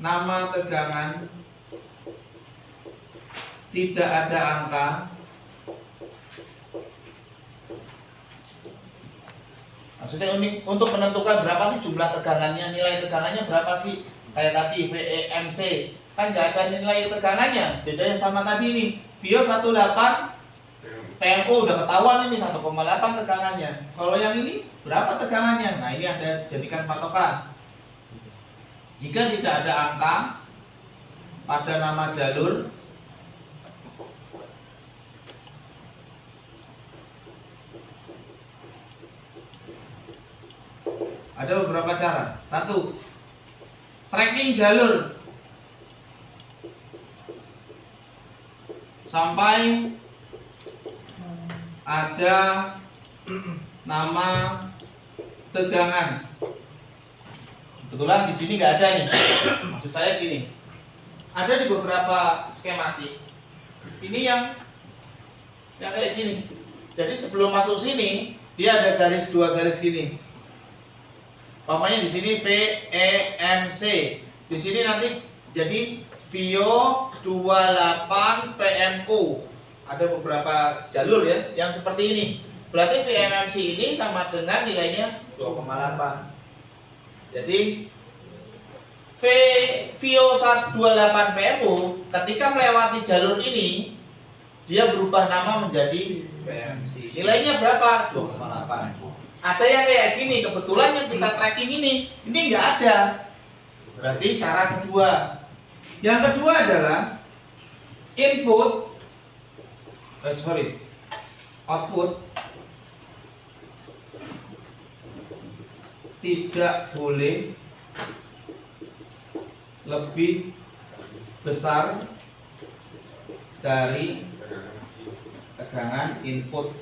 [SPEAKER 1] nama tegangan tidak ada angka, maksudnya ini untuk menentukan berapa sih jumlah tegangannya, nilai tegangannya berapa sih? Kayak tadi VEMC kan nggak ada nilai tegangannya, bedanya sama tadi nih Vio 18 PMU udah ketahuan ini 1,8 tegangannya. Kalau yang ini berapa tegangannya? Nah ini ada jadikan patokan. Jika tidak ada angka pada nama jalur, ada beberapa cara. Satu, tracking jalur sampai ada nama tegangan. Kebetulan di sini nggak ada nih. Maksud saya gini, ada di beberapa skematik. Ini yang kayak gini. Jadi sebelum masuk sini, dia ada garis dua garis gini. Umpamanya di sini VEMC, di sini nanti jadi Vio 28 PMU. Ada beberapa jalur ya yang seperti ini. Berarti VMMC ini sama dengan nilainya 2,8. Jadi Vio 28 PMU ketika melewati jalur ini dia berubah nama menjadi VMMC. Nilainya berapa? 2,8. Ada yang kayak gini, kebetulan yang kita tracking ini nggak ada. Berarti cara kedua. Yang kedua adalah output tidak boleh lebih besar dari tegangan input.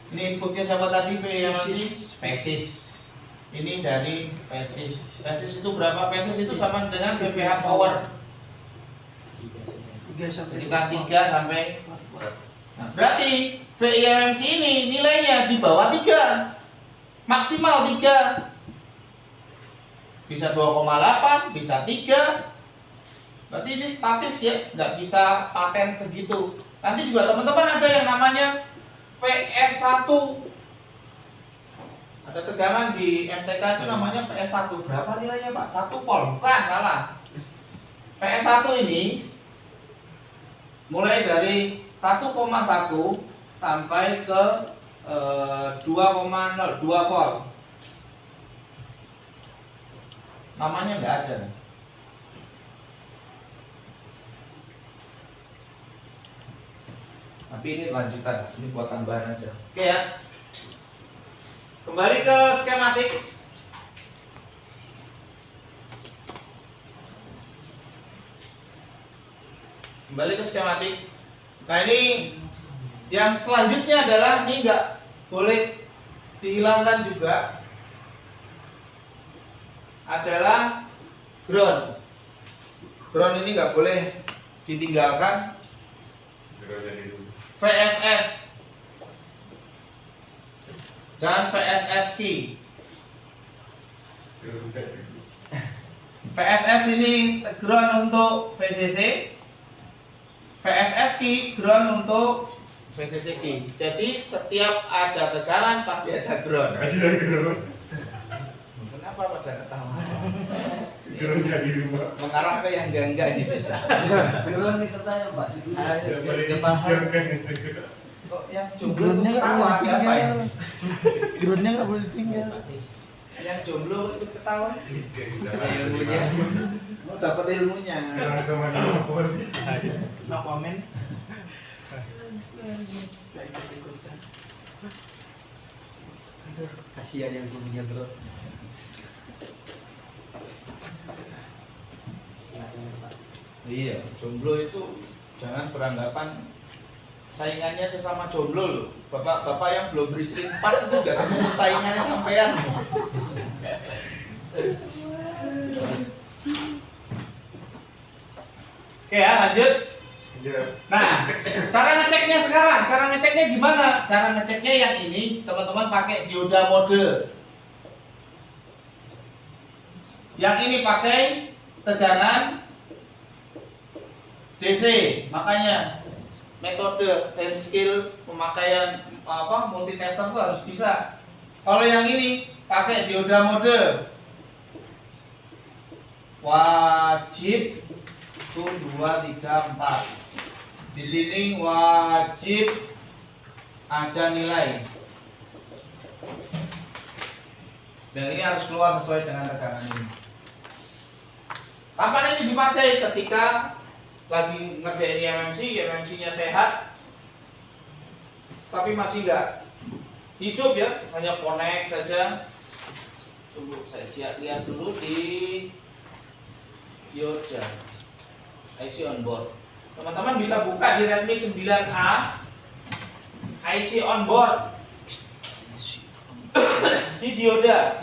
[SPEAKER 1] Ini inputnya siapa tadi? Fasis. Ini dari Fasis. Fasis itu berapa? Fasis itu sama dengan VPH power. Sekitar 3 sampai. Nah, berarti VIMMC ini nilainya di bawah 3. Maksimal 3. Bisa 2,8, bisa 3. Berarti ini statis ya, nggak bisa paten segitu. Nanti juga teman-teman ada yang namanya VS1. Ada tegangan di MTK itu namanya VS1. Berapa nilainya Pak? 1 volt. Bukan, salah. VS1 ini mulai dari 1,1 sampai ke 2,02 volt. Namanya nggak ada. Tapi ini lanjutan, ini buat tambahan aja. Oke ya. Kembali ke skematik. Nah ini yang selanjutnya adalah ini nggak boleh dihilangkan juga adalah ground. Ground ini nggak boleh ditinggalkan. VSS dan VSS key. VSS ini ground untuk VCC, VSS key ground untuk VCCG. Jadi setiap ada tegangan pasti ada ground.
[SPEAKER 5] Kasih dari ground.
[SPEAKER 1] Kenapa pada ketawa?
[SPEAKER 5] Groundnya di rumah.
[SPEAKER 1] Mengarah ke yang enggak ini bisa.
[SPEAKER 2] Drone itu tanya Pak.
[SPEAKER 5] Yang paling
[SPEAKER 2] Ketahan.
[SPEAKER 5] ditinggalkan.
[SPEAKER 1] Kok yang jomblo
[SPEAKER 3] Groundnya
[SPEAKER 1] itu
[SPEAKER 3] nggak
[SPEAKER 1] ketawa
[SPEAKER 3] boleh
[SPEAKER 1] ada apa
[SPEAKER 3] ditinggal.
[SPEAKER 1] ini?
[SPEAKER 3] Groundnya nggak boleh ditinggal.
[SPEAKER 1] Yang jomblo itu ketawa.
[SPEAKER 5] Dapat
[SPEAKER 1] Ilmunya. Mau dapat ilmunya.
[SPEAKER 5] Kenal sama nomor.
[SPEAKER 3] No comment. Nggak ikut-ikutan.
[SPEAKER 2] Kasihan yang punya drone.
[SPEAKER 1] Iya, jomblo itu jangan beranggapan saingannya sesama jomblo loh. Bapak-bapak yang belum beristri 4 itu gak termasuk saingannya sampean. Oke ya, lanjut.
[SPEAKER 5] Iya.
[SPEAKER 1] Nah, cara ngeceknya sekarang, cara ngeceknya gimana? Cara ngeceknya yang ini, teman-teman pakai dioda mode. Yang ini pakai tegangan DC, makanya metode and skill pemakaian multitester itu harus bisa. Kalau yang ini pakai dioda mode, wajib 1, 2, 3, 4. Di sini wajib ada nilai. Dan ini harus keluar sesuai dengan tegangan ini. Kapan ini dipakai? Ketika lagi ngerjain IMMC-nya sehat, tapi masih nggak hidup ya, hanya connect saja. Tunggu, saya lihat dulu di dioda IC on board. Teman-teman bisa buka di Redmi 9A IC on board. Di dioda,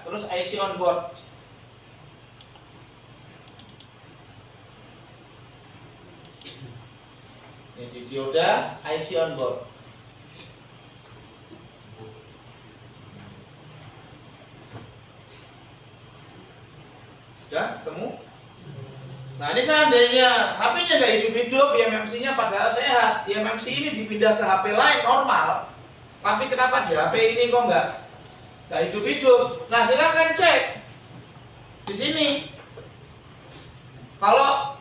[SPEAKER 1] terus IC on board. Jadi dioda IC on board. Sudah ketemu? Nah ini seandainya HP-nya nggak hidup-hidup, IMMC-nya padahal sehat, IMMC ini dipindah ke HP lain normal, tapi kenapa di HP ini kok nggak hidup-hidup? Nah silakan cek di sini. Kalau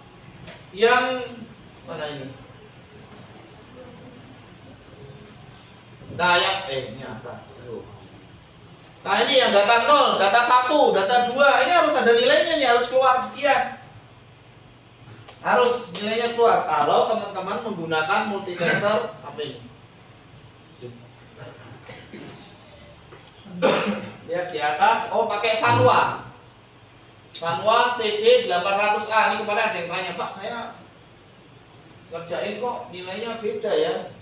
[SPEAKER 1] yang mana ini? Nah yang ini atas. Nah ini yang data 0, data 1, data 2, ini harus ada nilainya nih, harus keluar sekian. Harus nilainya keluar kalau teman-teman menggunakan multitester HP ini. Lihat di atas, oh pakai Sanwa. Sanwa CD 800A. Ini kemarin ada yang tanya, Pak, saya ngerjain kok nilainya beda ya.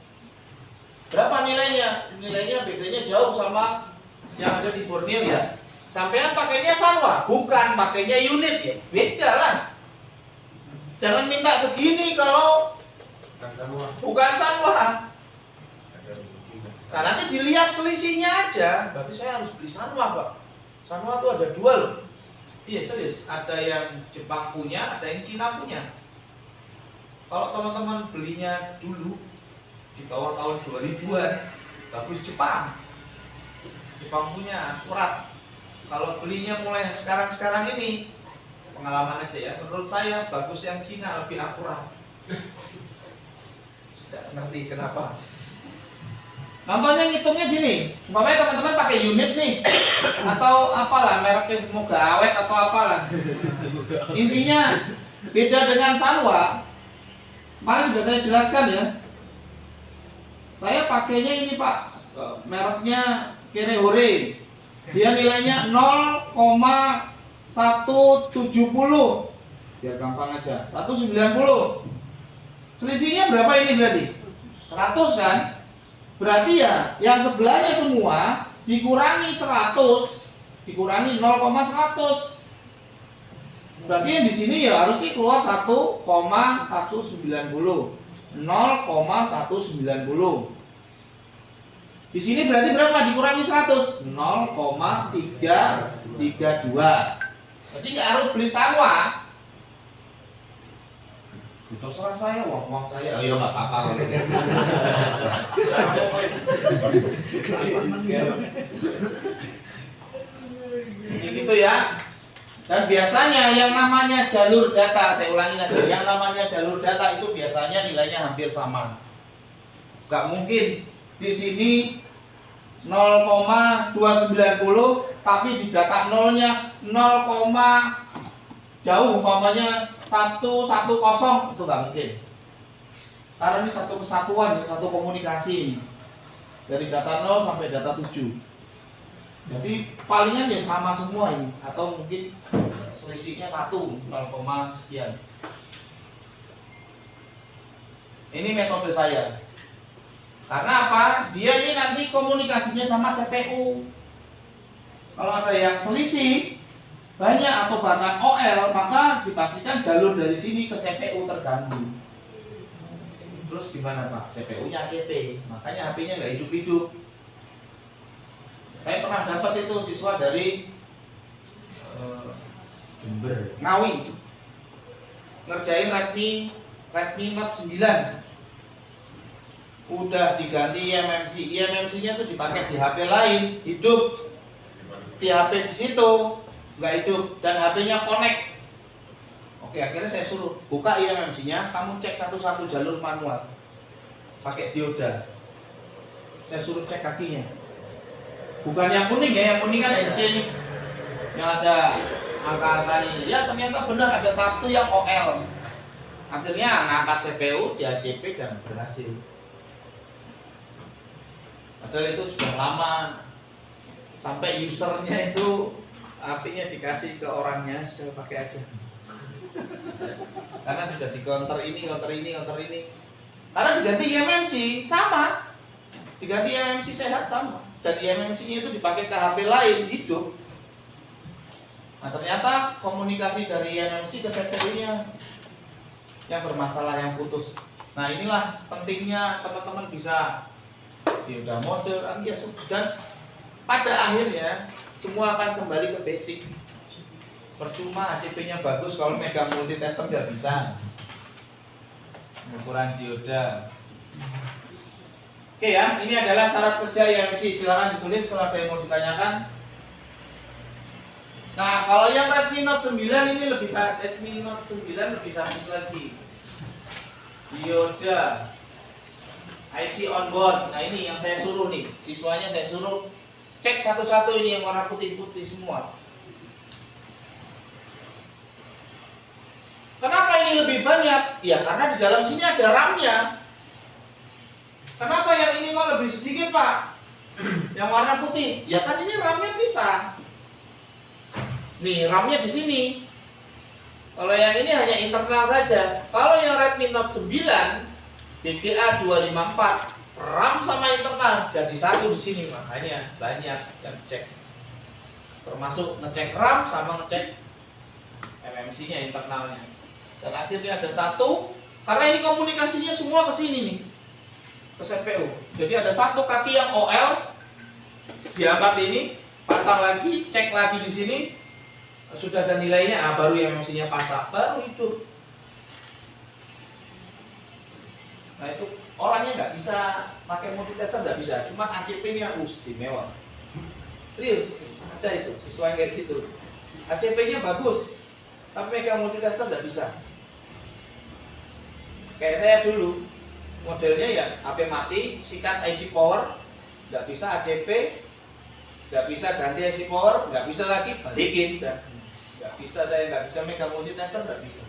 [SPEAKER 1] Berapa nilainya? Nilainya bedanya jauh sama yang ada di Borneo ya. Sampean pakainya Sanwa, bukan pakainya unit ya. Beda lah. Jangan minta segini kalau bukan Sanwa. Nah nanti dilihat selisihnya aja. Berarti saya harus beli Sanwa, Pak. Sanwa tuh ada 2 loh. Iya serius. Ada yang Jepang punya, ada yang Cina punya. Kalau teman-teman belinya dulu di bawah tahun 2000-an, bagus Jepang. Jepang punya akurat. Kalau belinya mulai sekarang ini, pengalaman aja ya, menurut saya bagus yang Cina, lebih akurat. Tidak ngerti kenapa. Contohnya ngitungnya gini, umpamanya teman-teman pakai unit nih, atau apalah mereknya semoga awet atau apalah. Intinya beda dengan Sanwa. Kemarin sudah saya jelaskan ya. Saya pakainya ini Pak, mereknya Kirehore. Dia nilainya 0,170. Biar gampang aja. 190. Selisihnya berapa ini berarti? 100 kan? Berarti ya yang sebelahnya semua dikurangi 100, dikurangi 0,100. Berarti yang di sini ya harus keluar 1,190. 0,190. Di sini berarti berapa dikurangi 100? 0,332. Jadi nggak harus beli Sanwa. terserah saya, uang saya. Oh iya nggak apa-apa. Gitu ya. Dan biasanya yang namanya jalur data, saya ulangi lagi, yang namanya jalur data itu biasanya nilainya hampir sama. Nggak mungkin di sini 0,290 tapi di data nolnya 0, jauh umpamanya 110, itu nggak mungkin. Karena ini satu kesatuan, satu komunikasi ini. Dari data 0 sampai data 7. Jadi palingan ya sama semua ini, atau mungkin selisihnya 1, 0, sekian. Ini metode saya. Karena apa? Dia ini nanti komunikasinya sama CPU. Kalau ada yang selisih banyak atau bahkan OL, maka dipastikan jalur dari sini ke CPU terganggu. Terus gimana Pak? CPU-nya ACP, makanya HP-nya nggak hidup-hidup. Saya pernah dapat itu siswa dari
[SPEAKER 2] Jember.
[SPEAKER 1] Ngawi ngerjain Redmi Note 9, udah diganti eMMC-nya tuh dipakai di HP lain, hidup. Di HP di situ nggak hidup dan HP-nya connect. Oke, akhirnya saya suruh buka eMMC-nya, kamu cek satu-satu jalur manual pakai dioda. Saya suruh cek kakinya. Bukan yang kuning ya, yang kuning kan NC ini, yang ada angka-angkanya. Ya ternyata benar ada satu yang OL. Akhirnya ngangkat CPU di ACP dan berhasil. Padahal itu sudah lama, sampai usernya itu HP-nya dikasih ke orangnya sudah pakai aja. Karena sudah di counter ini. Karena diganti eMMC sama, diganti eMMC sehat sama. Dan eMMC-nya itu dipakai ke HP lain, hidup. Nah ternyata komunikasi dari eMMC ke CPU-nya yang bermasalah, yang putus. Nah inilah pentingnya teman-teman bisa dioda mode, ya dan pada akhirnya semua akan kembali ke basic. Percuma ACP-nya bagus kalau megang multitester nggak bisa. Ukuran dioda. Oke ya, ini adalah syarat kerja eMMC. Silakan ditulis kalau ada yang mau ditanyakan. Nah, kalau yang Redmi Note 9 ini lebih sadis lagi. Dioda, IC onboard. Nah, ini yang saya suruh nih. Siswanya saya suruh cek satu-satu ini yang warna putih-putih semua. Kenapa ini lebih banyak? Ya, karena di dalam sini ada RAM-nya. Kenapa yang ini kok lebih sedikit Pak? Yang warna putih, ya kan ini RAM-nya bisa. Nih RAM-nya di sini. Kalau yang ini hanya internal saja. Kalau yang Redmi Note 9 DDA 254 RAM sama internal jadi satu di sini, makanya banyak yang dicek. Termasuk ngecek RAM sama ngecek eMMC-nya internalnya. Dan akhirnya ada satu, karena ini komunikasinya semua ke sini nih. Ke CPU. Jadi ada satu kaki yang OL, diangkat ini, pasang lagi, cek lagi di sini, sudah ada nilainya, baru eMMC-nya pasang, baru itu. Nah itu orangnya nggak bisa pakai multitester, nggak bisa, cuma ACP-nya istimewa. Serius, ada itu siswa yang kayak gitu. ACP-nya bagus, tapi megang multitester nggak bisa. Kayak saya dulu. Modelnya ya HP mati, sikat IC power, nggak bisa ACP, nggak bisa ganti IC power, nggak bisa lagi balikin, dan nggak bisa, saya nggak bisa megang multitester, nggak bisa.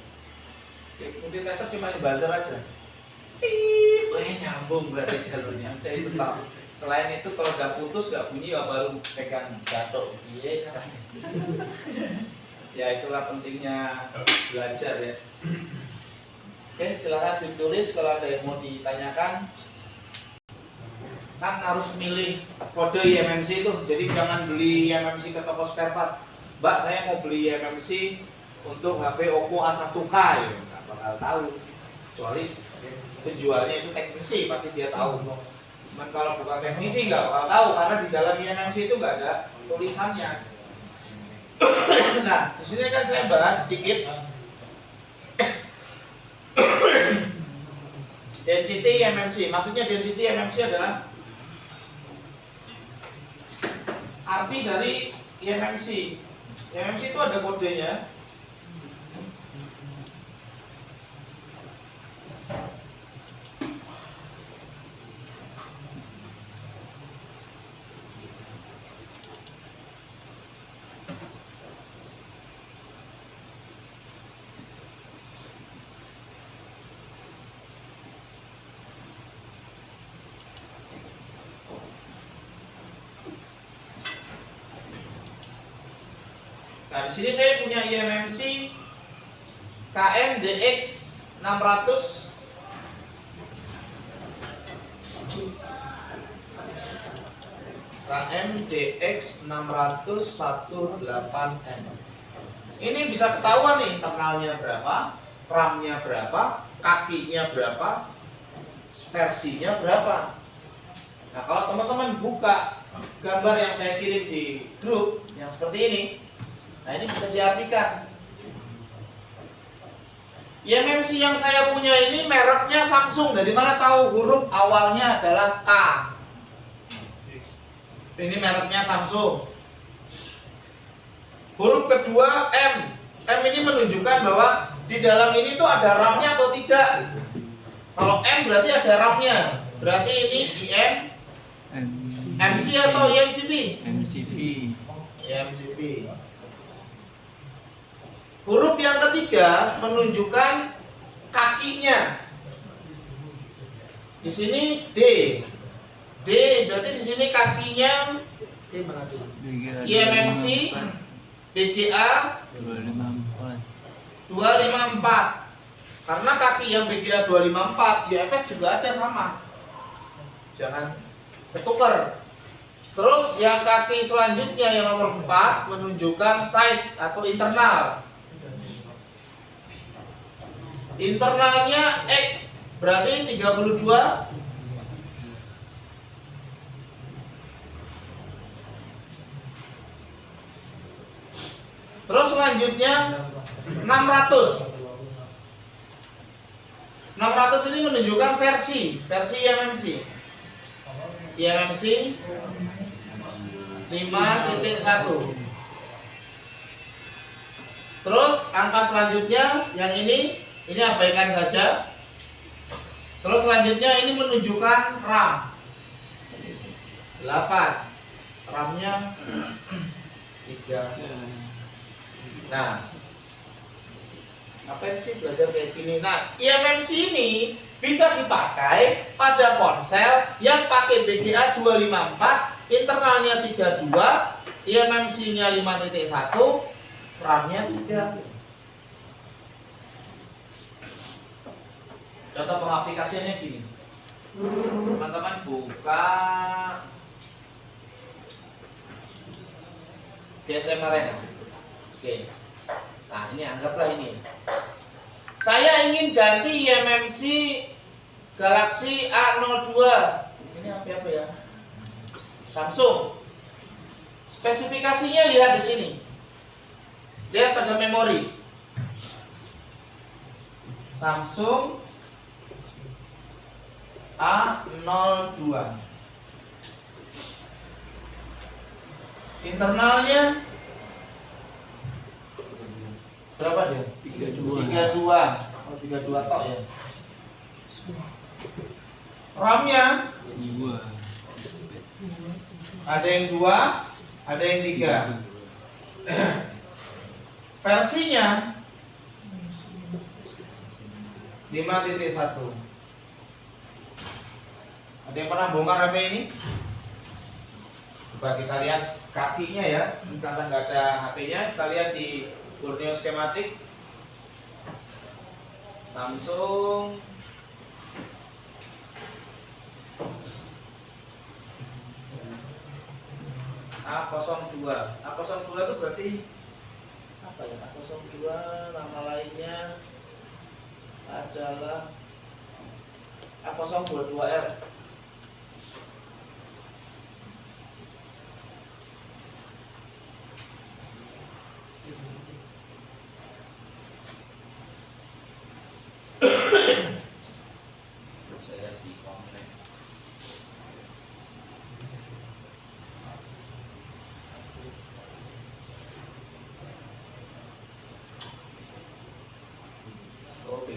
[SPEAKER 1] Multitester cuma buzzer aja. Nyambung berarti jalurnya. Udah itu tahu. Selain itu kalau udah putus nggak bunyi ya baru pegang jatuh. Iya caranya. Ya itulah pentingnya belajar ya. Oke, silakan ditulis kalau ada yang mau ditanyakan. Kan harus milih kode eMMC itu, jadi jangan beli eMMC ke toko spare part. Mbak, saya mau beli eMMC untuk HP Oppo A1K, ya nggak bakal tahu. Kecuali penjualnya itu teknisi, pasti dia tahu. Cuman kalau bukan teknisi nggak bakal tahu, karena di dalam eMMC itu nggak ada tulisannya. Nah, di sini kan saya bahas sedikit Density MMC. Maksudnya density MMC adalah arti dari IMMC. IMMC itu ada kodenya. Nah, di sini saya punya IMMC KMDX 600 KMDX 618N. Ini bisa ketahuan nih internalnya berapa, RAM-nya berapa, kakinya berapa, versinya berapa. Nah, kalau teman-teman buka gambar yang saya kirim di grup yang seperti ini, nah ini bisa diartikan. IMMC yang saya punya ini mereknya Samsung. Dari mana tahu? Huruf awalnya adalah K. Ini mereknya Samsung. Huruf kedua M. M ini menunjukkan bahwa di dalam ini tuh ada RAM-nya atau tidak. Kalau M berarti ada RAM-nya. Berarti ini IM MC atau IMCP?
[SPEAKER 2] MCP.
[SPEAKER 1] IMCP. Huruf yang ketiga menunjukkan kakinya. Di sini D. D berarti di sini kakinya D mana tuh? IMMC BGA 254. Karena kaki yang BGA 254, UFS juga ada sama. Jangan ketukar. Terus yang kaki selanjutnya yang nomor 4 menunjukkan size atau internal. Internalnya X berarti 32. Terus selanjutnya 600. 600 ini menunjukkan versi IMMC. IMMC 5.1. Terus angka selanjutnya yang ini abaikan saja. Terus selanjutnya ini menunjukkan RAM 8. RAM-nya 3. Nah, apa sih belajar kayak gini? Nah, IMMC ini bisa dipakai pada ponsel yang pakai BGA 254, internalnya 32, IMMC-nya 5.1, RAM-nya 3. Contoh pengaplikasiannya gini. Teman-teman buka GSM Arena. Oke. Nah, ini anggaplah ini. Saya ingin ganti IMMC Galaxy A02. Ini apa ya? Samsung. Spesifikasinya lihat di sini. Lihat pada memori. Samsung A02. Internalnya berapa dia? 32. 32. Oh, 32 tok ya. RAM-nya 2. Ada yang 2, ada yang 3. Versinya 5.1. Ada yang pernah bongkar HP ini? Coba kita lihat kakinya ya. Karena nggak ada HP-nya, kita lihat di Borneo skematik Samsung A02. A02 itu berarti apa ya? A02 nama lainnya adalah A022R.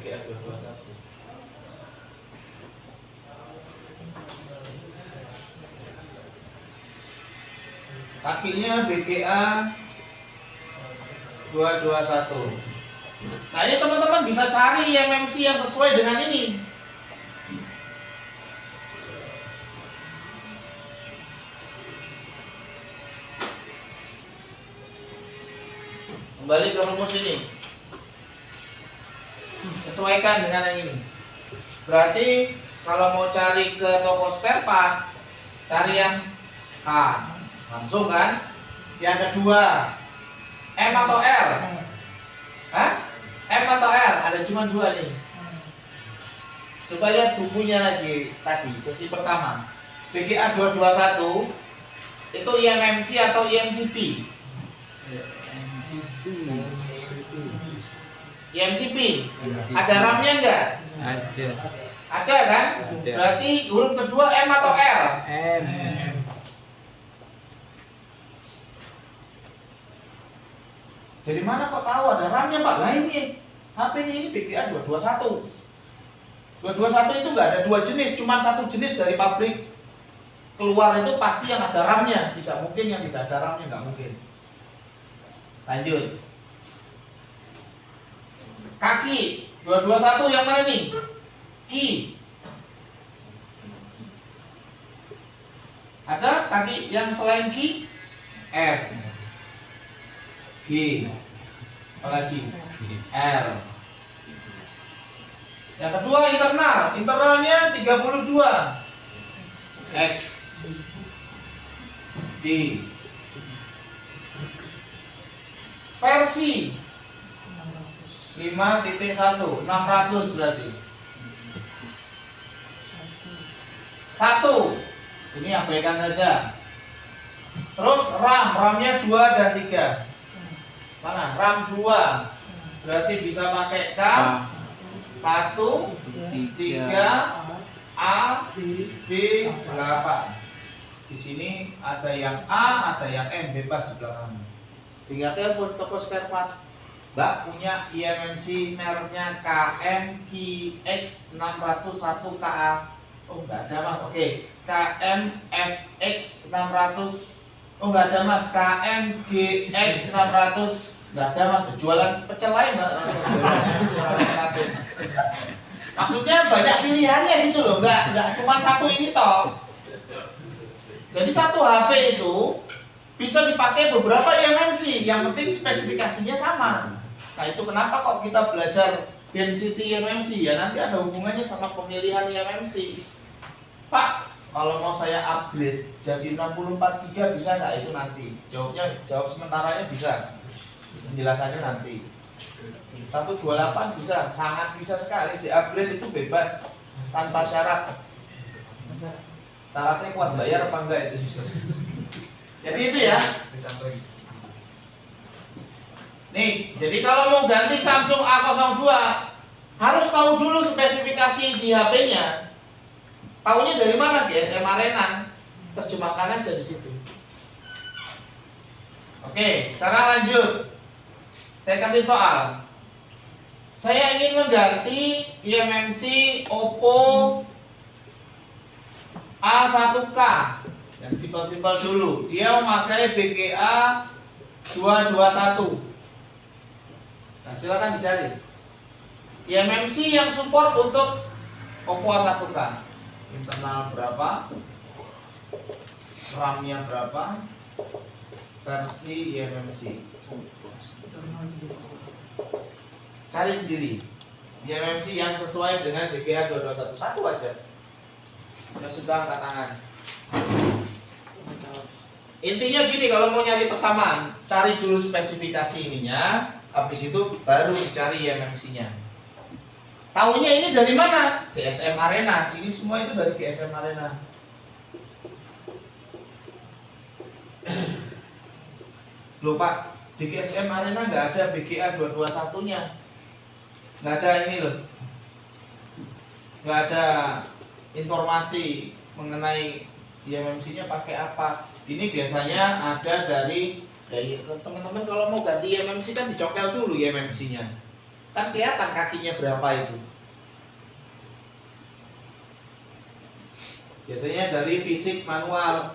[SPEAKER 1] BGA 221. Kakinya BGA 221. Nah ini teman-teman bisa cari MMC yang sesuai dengan ini. Kembali ke rumus ini. Sesuaikan dengan yang ini. Berarti kalau mau cari ke toko spare part, cari yang H. Langsung kan? Yang kedua, M atau L? Hah? M atau L? Ada cuma dua nih. Coba lihat bukunya lagi tadi, sesi pertama. BGA 221 itu IMMC atau IMCP? IMCP. Ada RAM-nya enggak?
[SPEAKER 2] Ada.
[SPEAKER 1] Ada kan?
[SPEAKER 2] Ada.
[SPEAKER 1] Berarti huruf kedua M atau L?
[SPEAKER 2] M.
[SPEAKER 1] Dari mana kok tahu ada RAM-nya Pak? Lah ini HP-nya ini BGA 221. 221 itu enggak ada dua jenis, cuma satu jenis dari pabrik. Keluar itu pasti yang ada RAM-nya, tidak mungkin yang tidak ada RAM-nya, enggak mungkin. Lanjut. Kaki 221 yang mana nih? Ki. Ada kaki yang selain ki? F. G. Apalagi? R. Yang kedua internal. Internalnya 32. X. D. Versi 5.1 600 berarti. 1. Ini abaikan saja. Terus RAM-nya 2 dan 3. Mana? RAM 2. Berarti bisa pakai K 1 3 A B 8. Di sini ada yang A, ada yang M, bebas di belakang. Tinggal telepon toko spare part. Mbak punya IMMC mereknya KM KX601 KA. Oh enggak ada Mas. Oke. KM FX 600. Oh enggak ada Mas. KM GX 600. Enggak ada Mas. Jualan pecel lain Mbak. Maksudnya banyak pilihannya gitu loh. Enggak cuma satu ini toh. Jadi satu HP itu bisa dipakai beberapa IMMC, yang penting spesifikasinya sama. Nah itu kenapa kok kita belajar density IMMC ya, nanti ada hubungannya sama pemilihan IMMC. Pak, kalau mau saya upgrade jadi 64 GB bisa nggak? Itu nanti. Jawab sementaranya bisa. Penjelasannya nanti. 128 bisa, sangat bisa sekali. Di upgrade itu bebas tanpa syarat. Syaratnya kuat bayar apa enggak itu susah. Jadi itu ya. Nih, jadi kalau mau ganti Samsung A02 harus tahu dulu spesifikasi di HP-nya. Tahunya dari mana? GSM Arena. Terjemahkan aja di situ. Oke, sekarang lanjut. Saya kasih soal. Saya ingin mengganti IMMC Oppo A1K. Yang simpel-simpel dulu. Dia memakai BGA 221. Nah, silakan dicari. IMMC yang support untuk Oppo A1K. Internal berapa? RAM-nya berapa? Versi IMMC. Cari sendiri. IMMC yang sesuai dengan BGA 221. Satu aja. Ya sudah, angkat tangan. Intinya gini, kalau mau nyari persamaan, cari dulu spesifikasi ininya, habis itu baru dicari IMMC-nya. Tahunya ini dari mana? GSM Arena. Ini semua itu dari GSM Arena. Loh Pak, di GSM Arena nggak ada BGA 221-nya. Nggak ada ini loh. Nggak ada informasi mengenai IMMC-nya pakai apa. Ini biasanya ada dari teman-teman kalau mau ganti IMMC kan dicokel dulu IMMC-nya. Kan kelihatan kakinya berapa itu. Biasanya dari fisik manual.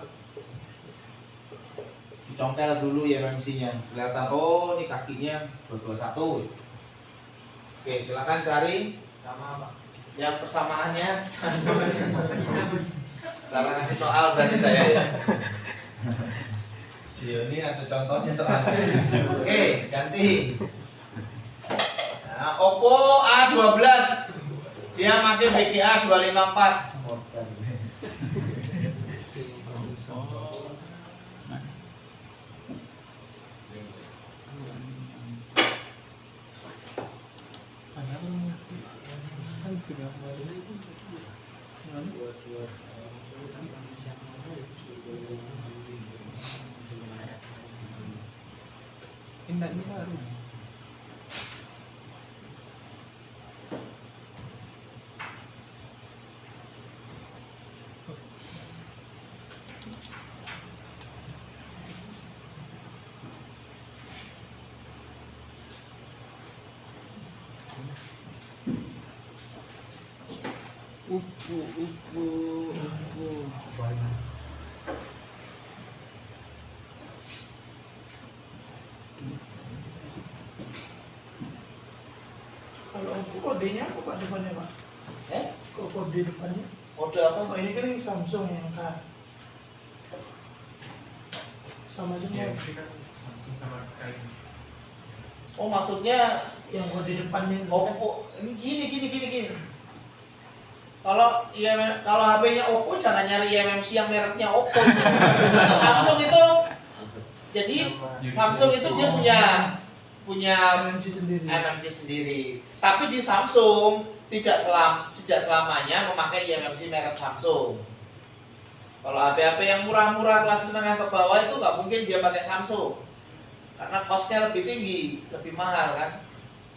[SPEAKER 1] Dicongkel dulu IMMC-nya. Kelihatan, oh ini kakinya 221. Oke, silakan cari sama Pak. Yang persamaannya. Salah kasih soal berarti saya ya. Ini ada contohnya soalnya. Oke, ganti. Nah, Oppo A12 dia pakai VGA 254.
[SPEAKER 3] Kalau Oppo kodenya apa Pak depannya Pak? Kok kode depannya?
[SPEAKER 1] Kode apa?
[SPEAKER 3] Oh ini kan yang Samsung yang K. Sama aja
[SPEAKER 5] Ya,
[SPEAKER 3] Pak.
[SPEAKER 5] itu kan Samsung sama Sky.
[SPEAKER 1] Oh, maksudnya
[SPEAKER 3] Yang kode depannya itu kan.
[SPEAKER 1] Oppo ini gini. Kalau kalau HP-nya Oppo jangan nyari IMMC yang mereknya Oppo. Samsung itu jadi Samsung itu dia punya
[SPEAKER 3] MMC sendiri.
[SPEAKER 1] IMMC sendiri. Tapi di Samsung tidak selamanya memakai IMMC merek Samsung. Kalau HP-HP yang murah-murah kelas menengah ke bawah itu nggak mungkin dia pakai Samsung. Karena costnya lebih tinggi, lebih mahal kan.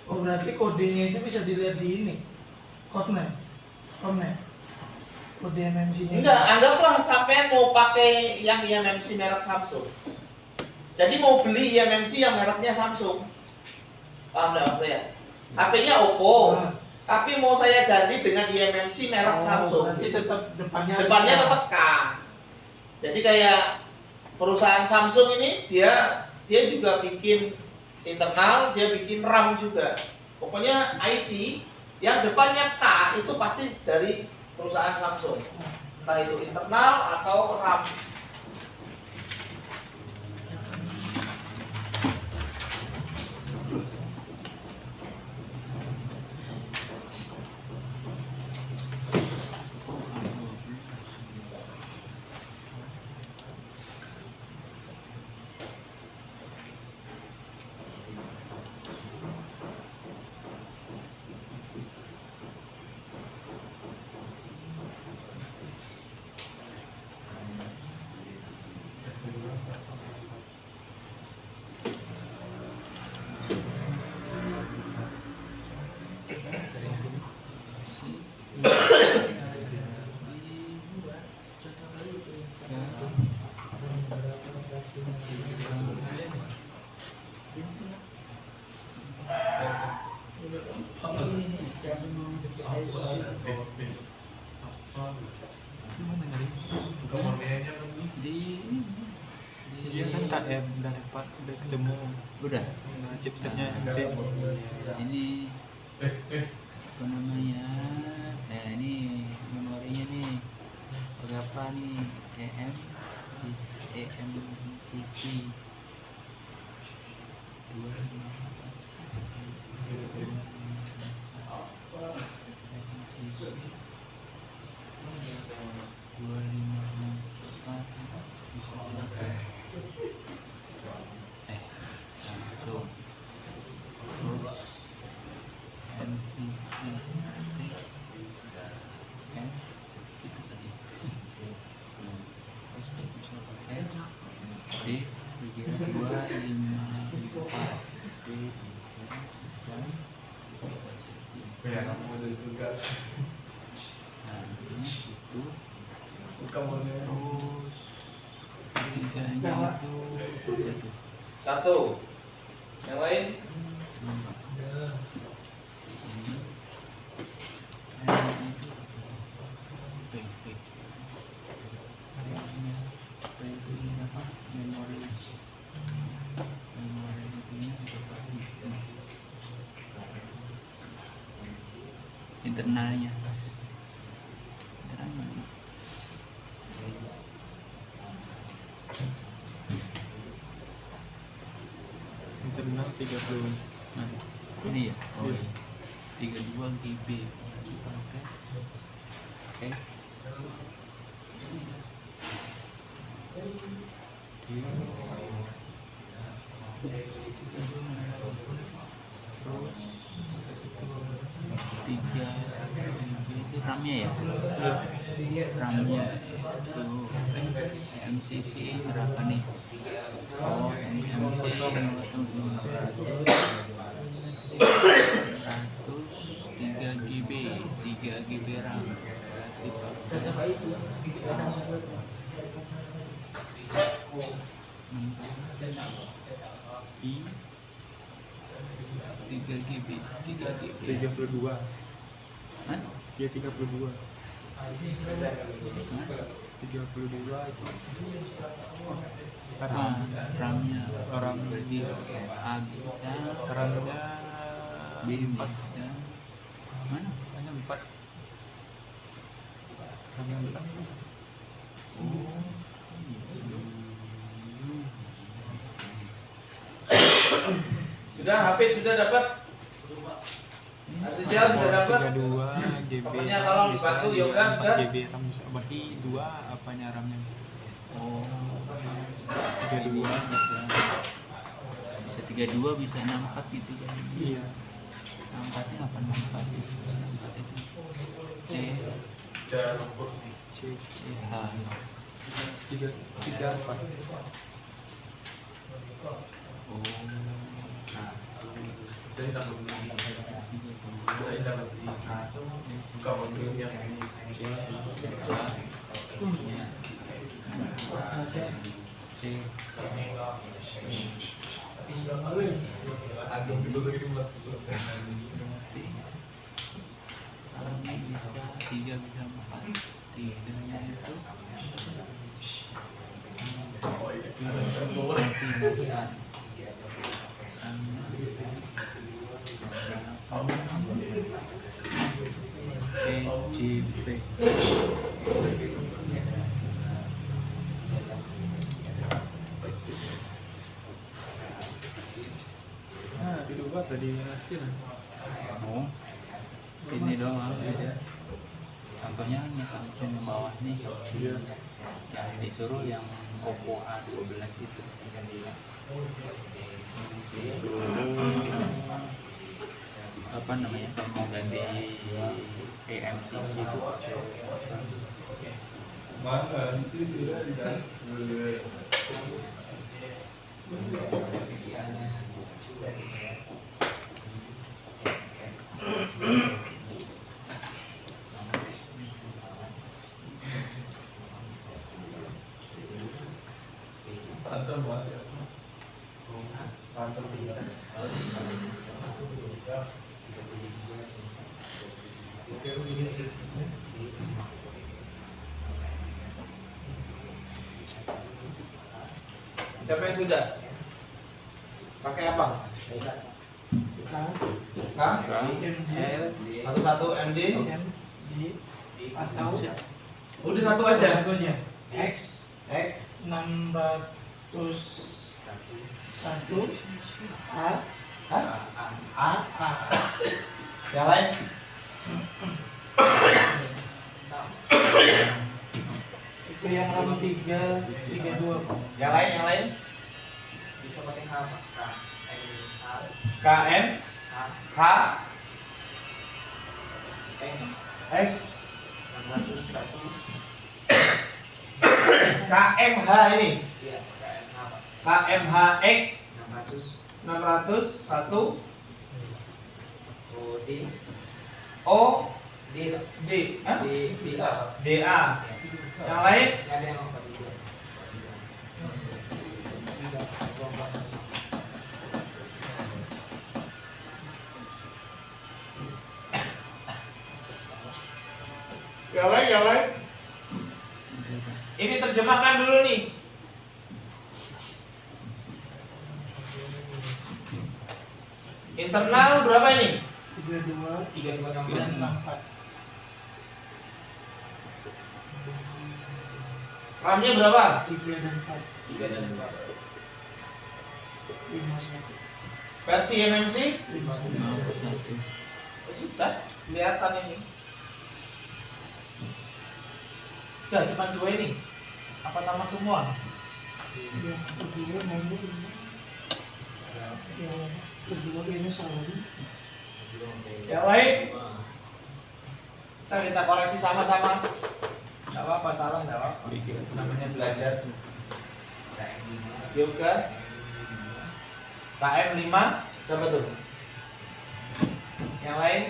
[SPEAKER 3] Oh berarti kodenya itu bisa dilihat di ini. Codenet. Kode MMC-nya.
[SPEAKER 1] Enggak, anggaplah sampai mau pakai yang IMMC merek Samsung. Jadi mau beli IMMC yang mereknya Samsung. Paham nggak maksud saya? HP-nya Oppo, tapi mau saya ganti dengan IMMC merek Samsung.
[SPEAKER 3] Berarti tetap depannya
[SPEAKER 1] Tetap K. Jadi kayak perusahaan Samsung ini dia juga bikin internal, dia bikin RAM juga. Pokoknya IC yang depannya K itu pasti dari perusahaan Samsung. Entah itu internal atau RAM.
[SPEAKER 6] Dia kan tak udah dapat, udah ketemu,
[SPEAKER 7] Udah.
[SPEAKER 6] chipsetnya
[SPEAKER 7] Ini apa namanya? Nah ini memorinya nih. Berapa nih? EMCC 254 bisa berapa? Langsung MCC M itu tadi terus bisa pakai D pikiran 254 D pikiran
[SPEAKER 5] Ya, kamu ada tugas.
[SPEAKER 7] nah itu
[SPEAKER 4] Kamu
[SPEAKER 7] terus tiganya itu berapa tuh?
[SPEAKER 1] Satu. Yang lain?
[SPEAKER 7] internalnya internal mana?
[SPEAKER 6] Internal 30.
[SPEAKER 7] Nah, ini ya, oh iya. 32 GB oke. Tiga itu RAM-nya ya? RAM-nya itu MCC berapa nih? Oh, MCC 3 GB RAM. Berarti I 3 GB
[SPEAKER 6] 32.
[SPEAKER 7] Hah?
[SPEAKER 6] Dia 32.
[SPEAKER 7] Hah?
[SPEAKER 6] 32 itu
[SPEAKER 7] RAM-nya
[SPEAKER 6] RAM
[SPEAKER 7] berarti A bisa,
[SPEAKER 6] RAM-nya
[SPEAKER 7] B bisa, mana?
[SPEAKER 6] hanya 4. RAM-nya 4.
[SPEAKER 7] Oh,
[SPEAKER 1] Sudah, Hafid sudah dapat? Asijal sudah dapat?
[SPEAKER 6] 32 GB
[SPEAKER 1] Pokoknya
[SPEAKER 6] RAM
[SPEAKER 1] tolong
[SPEAKER 6] bisa,
[SPEAKER 1] dibantu Yoga
[SPEAKER 6] 4
[SPEAKER 1] sudah.
[SPEAKER 6] GB RAM bisa. Berarti 2 apanya RAM-nya?
[SPEAKER 7] oh,
[SPEAKER 6] 32.
[SPEAKER 7] bisa 32 bisa 64 gitu kan?
[SPEAKER 6] Iya.
[SPEAKER 7] 64 nya apa 64 itu? 64 itu C
[SPEAKER 5] Udah rumput nih.
[SPEAKER 6] C
[SPEAKER 7] H
[SPEAKER 6] 34.
[SPEAKER 7] oh
[SPEAKER 5] Saya dapat ini. Saya dapat ini. Kalau ini yang ini. Agak itu segini meletus.
[SPEAKER 7] tiga bisa 4 tiganya itu
[SPEAKER 6] CJP. Nah, diduga tadi hasil.
[SPEAKER 7] oh ini doang beda. Contohnya hanya Samsung yang bawah nih,
[SPEAKER 6] Iya.
[SPEAKER 7] yang disuruh yang Oppo A12 itu apa namanya, kalau mau ganti eMCC itu
[SPEAKER 5] Mana itu tidak Antar mas ya. Antar pintas.
[SPEAKER 1] Siapa yang sudah? Pakai apa? K? Satu MD?
[SPEAKER 3] Atau
[SPEAKER 1] Udah satu aja.
[SPEAKER 3] satu aja X
[SPEAKER 1] X
[SPEAKER 3] 601 A
[SPEAKER 1] A. Yang lain?
[SPEAKER 3] itu yang RAM 332.
[SPEAKER 1] Yang lain? Bisa pakai H apa? KM H X 601 KMH ini. Iya, KMH X 601 O D Hah? DA. Yang lain? Yang lain? Ini terjemahkan dulu nih. Internal berapa ini?
[SPEAKER 3] 32
[SPEAKER 5] 3264.
[SPEAKER 3] dan 64.
[SPEAKER 1] RAM-nya berapa?
[SPEAKER 3] 3 dan 4.
[SPEAKER 1] 3 dan 4.
[SPEAKER 3] 51.
[SPEAKER 1] Versi MMC
[SPEAKER 3] 51.
[SPEAKER 1] sudah kelihatan ini. Sudah cuma 2 ini. Apa sama semua?
[SPEAKER 3] Ya, kedua nomor ini. Ya, kedua ini salah.
[SPEAKER 1] Yang lain? Kita koreksi sama-sama. Enggak apa-apa, salah enggak apa-apa. Namanya belajar. Yoga. KM 5 siapa tuh? Yang lain?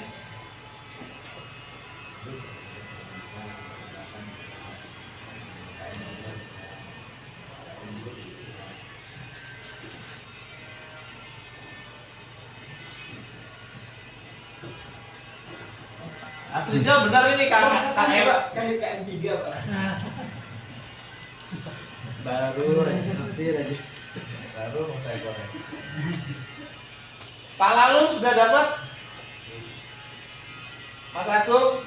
[SPEAKER 1] Asli jawab benar ini kan? KM
[SPEAKER 5] Kayak KM3 Pak.
[SPEAKER 2] Baru hampir aja.
[SPEAKER 1] baru mau saya koreksi. Pak Lalu sudah dapat? Mas Agung?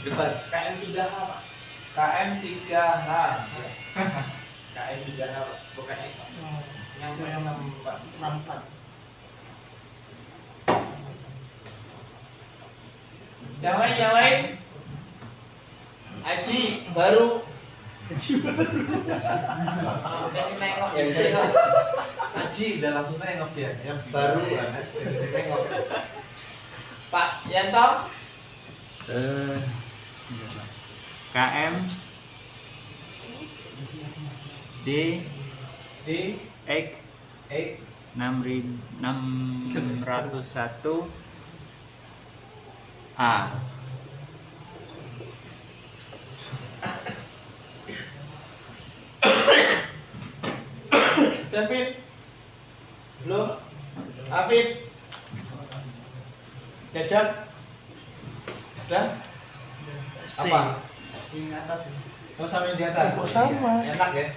[SPEAKER 2] Depan.
[SPEAKER 5] KM3H Pak.
[SPEAKER 1] KM 3H.
[SPEAKER 5] KM3H Pak. Bukan X Pak. Yang
[SPEAKER 3] yang
[SPEAKER 5] 64.
[SPEAKER 3] 64.
[SPEAKER 1] Yang lain? Aji baru. Nengok ya bisa kok. Aji udah langsung nengok dia. Yang baru banget. Nengok. Pak Yanto?
[SPEAKER 7] KM D
[SPEAKER 1] D
[SPEAKER 7] X
[SPEAKER 1] X
[SPEAKER 7] 601 A.
[SPEAKER 1] David? Belum? Afid? Jajab? Udah?
[SPEAKER 3] C.
[SPEAKER 1] Apa?
[SPEAKER 3] Yang atas.
[SPEAKER 1] Oh sama yang di atas?
[SPEAKER 3] Oh, sama.
[SPEAKER 1] Enak ya?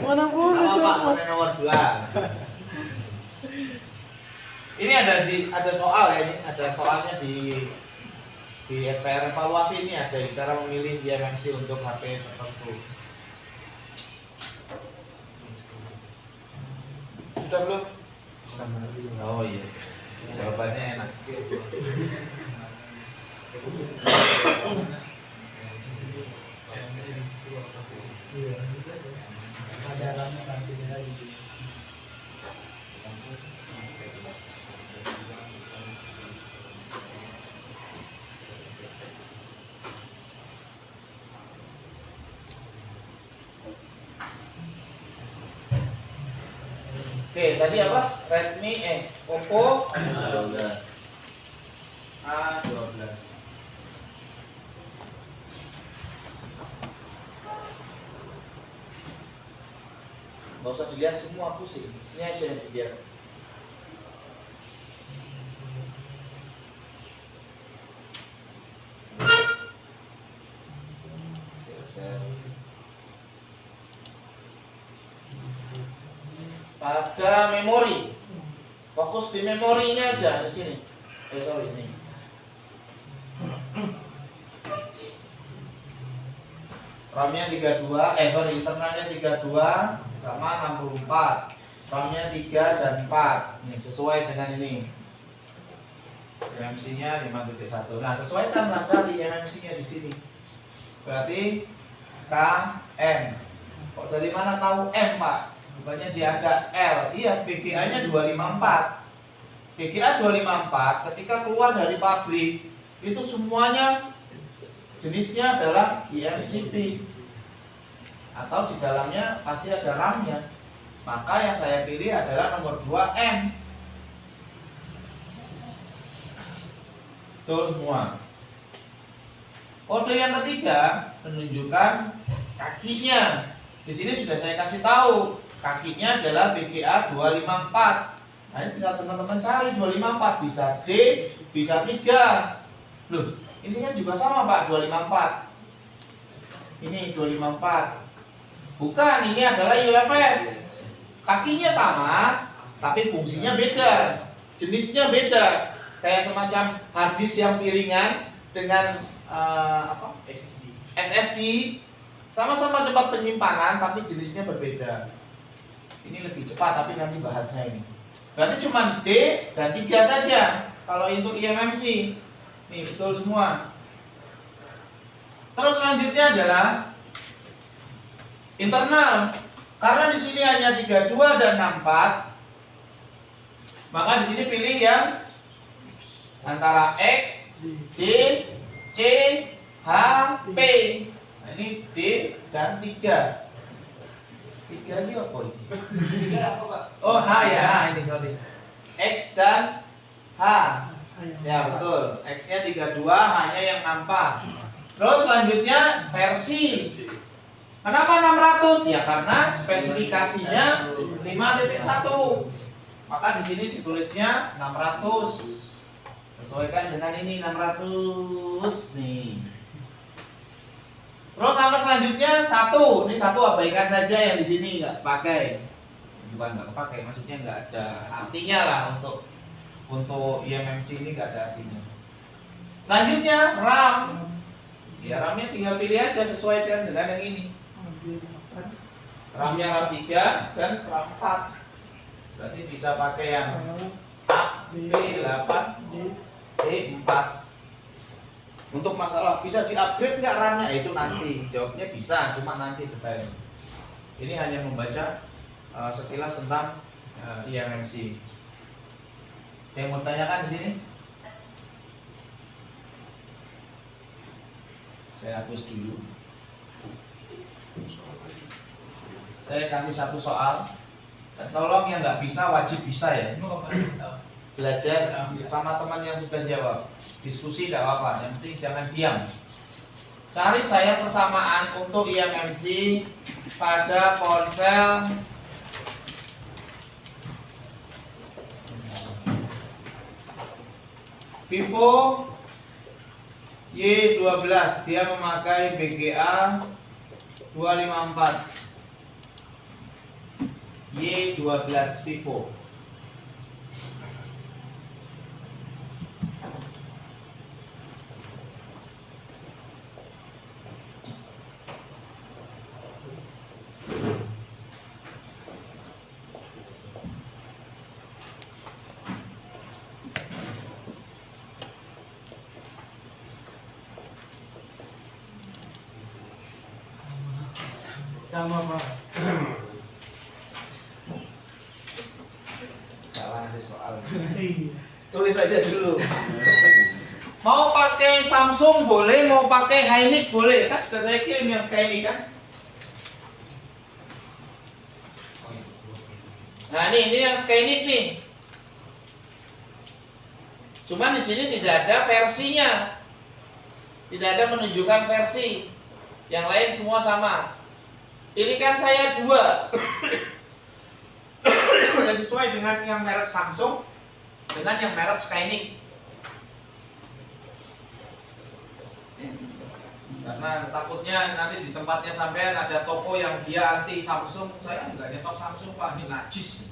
[SPEAKER 3] Mana boleh
[SPEAKER 1] Sama Pak,
[SPEAKER 3] sama.
[SPEAKER 1] mana nomor 2. Ini ada soal ya, ini ada soalnya di PR evaluasi ini ada cara memilih MMC untuk HP tertentu. Sudah belum? Oh iya. Jawabannya enak.
[SPEAKER 3] Ada ramnya nanti lagi.
[SPEAKER 1] Oke, tadi apa? Redmi Oppo A12. Nggak usah dilihat semua, pusing. Ini aja yang dilihat. Pada memori, fokus di memorinya aja di sini. Sorry ini. RAM-nya 32, internalnya 32 sama 64. RAM-nya 3 dan 4. Nih, sesuai dengan ini. MMC-nya 5.1. Nah, sesuaikanlah cari MMC-nya di sini. Berarti KM. Kok dari mana tahu M, Pak? Bukannya dia ada L. Iya, PGA-nya 254. PGA 254 ketika keluar dari pabrik itu semuanya jenisnya adalah eMCP atau di dalamnya pasti ada RAM-nya. Maka yang saya pilih adalah nomor 2M. Betul semua. Kode yang ketiga menunjukkan kakinya. Di sini sudah saya kasih tahu, kakinya adalah BGA 254. Nah, ini tinggal teman-teman cari 254, bisa D, bisa 3. Loh, ini kan juga sama Pak, 254. Ini 254. Bukan, ini adalah UFS. Kakinya sama, tapi fungsinya beda. jenisnya beda. Kayak semacam hard disk yang piringan dengan SSD. Sama-sama cepat penyimpanan tapi jenisnya berbeda. Ini lebih cepat tapi nanti bahasnya ini. Berarti cuma D dan 3 saja kalau untuk eMMC. Nih betul semua. Terus selanjutnya adalah internal. Karena di sini hanya 32 dan 64, maka di sini pilih yang antara X, D, C, H, P. Nah, ini D dan 3. 3 ini apa ini? 3 apa, Pak? Oh, H ya, ini sorry. X dan H. Ya, betul. X-nya 32, H-nya yang nampak. Terus selanjutnya versi. Kenapa 600? Ya karena spesifikasinya 5.1. Maka di sini ditulisnya 600. Sesuaikan dengan ini 600 nih. Terus angka selanjutnya 1. Ini 1 abaikan saja yang di sini nggak pakai. Bukan nggak pakai, maksudnya nggak ada artinya lah untuk eMMC ini nggak ada artinya. Selanjutnya RAM. Ya RAM-nya tinggal pilih aja sesuai dengan yang ini. RAM-nya RAM 3 dan RAM 4. Berarti bisa pakai yang A, B, 8, D, 4. Untuk masalah bisa di-upgrade nggak RAM-nya? Itu nanti. Jawabnya bisa, cuma nanti detailnya. Ini hanya membaca sekilas tentang eMMC. Yang mau tanyakan di sini? Saya hapus dulu. Saya kasih satu soal. Dan tolong yang nggak bisa wajib bisa ya. Belajar sama teman yang sudah jawab. Diskusi tidak apa-apa. Yang penting jangan diam. Cari saya persamaan untuk eMMC pada ponsel Vivo Y12. Dia memakai BGA 254. Y12 Vivo.
[SPEAKER 3] Sama Pak.
[SPEAKER 1] Salah ngasih soal.
[SPEAKER 3] Iya.
[SPEAKER 1] Tulis aja dulu. Mau pakai Samsung boleh, mau pakai Hynix boleh. Kan sudah saya kirim yang Skype kan. Nah ini yang Skype nih. Cuman di sini tidak ada versinya. Tidak ada menunjukkan versi. Yang lain semua sama. Pilihkan saya 2. Dan sesuai dengan yang merek Samsung dengan yang merek Skype. Karena takutnya nanti di tempatnya sampean ada toko yang dia anti Samsung. Saya enggak nyetok Samsung Pak, ini najis.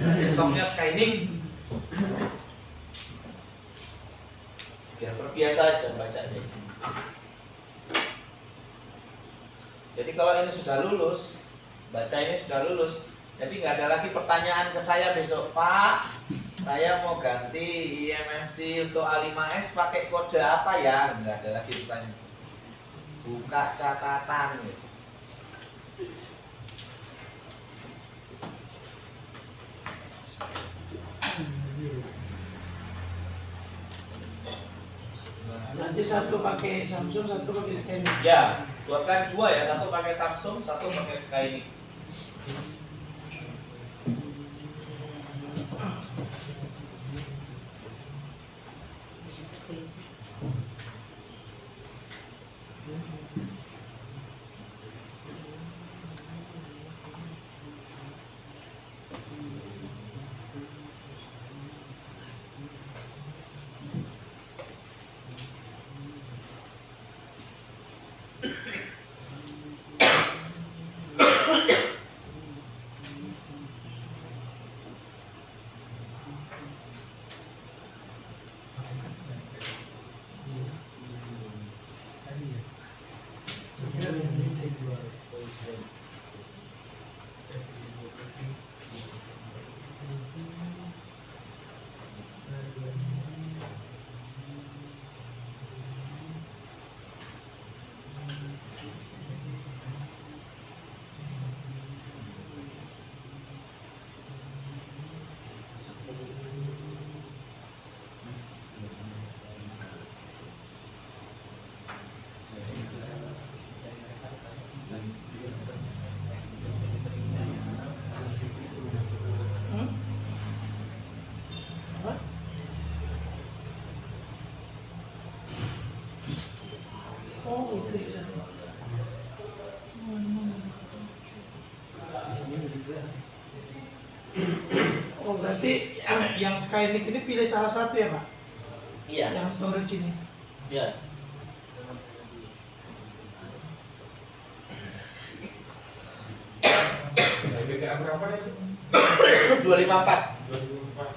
[SPEAKER 1] Nyetoknya Skype. Biar terbiasa aja bacanya. Jadi kalau ini sudah lulus, baca ini sudah lulus, jadi nggak ada lagi pertanyaan ke saya besok, Pak. Saya mau ganti eMMC untuk A5S pakai kode apa ya? Nggak ada lagi pertanyaan. Buka catatan. Gitu.
[SPEAKER 3] Nanti satu pakai Samsung, satu pakai Skype.
[SPEAKER 1] Ya, buatkan 2 ya, satu pakai Samsung, satu pakai Skype.
[SPEAKER 3] Skylink ini pilih salah satu ya Pak?
[SPEAKER 1] Iya.
[SPEAKER 3] Yang storage ini.
[SPEAKER 1] Iya.
[SPEAKER 5] BGA berapa itu?
[SPEAKER 1] 254.
[SPEAKER 5] 2004.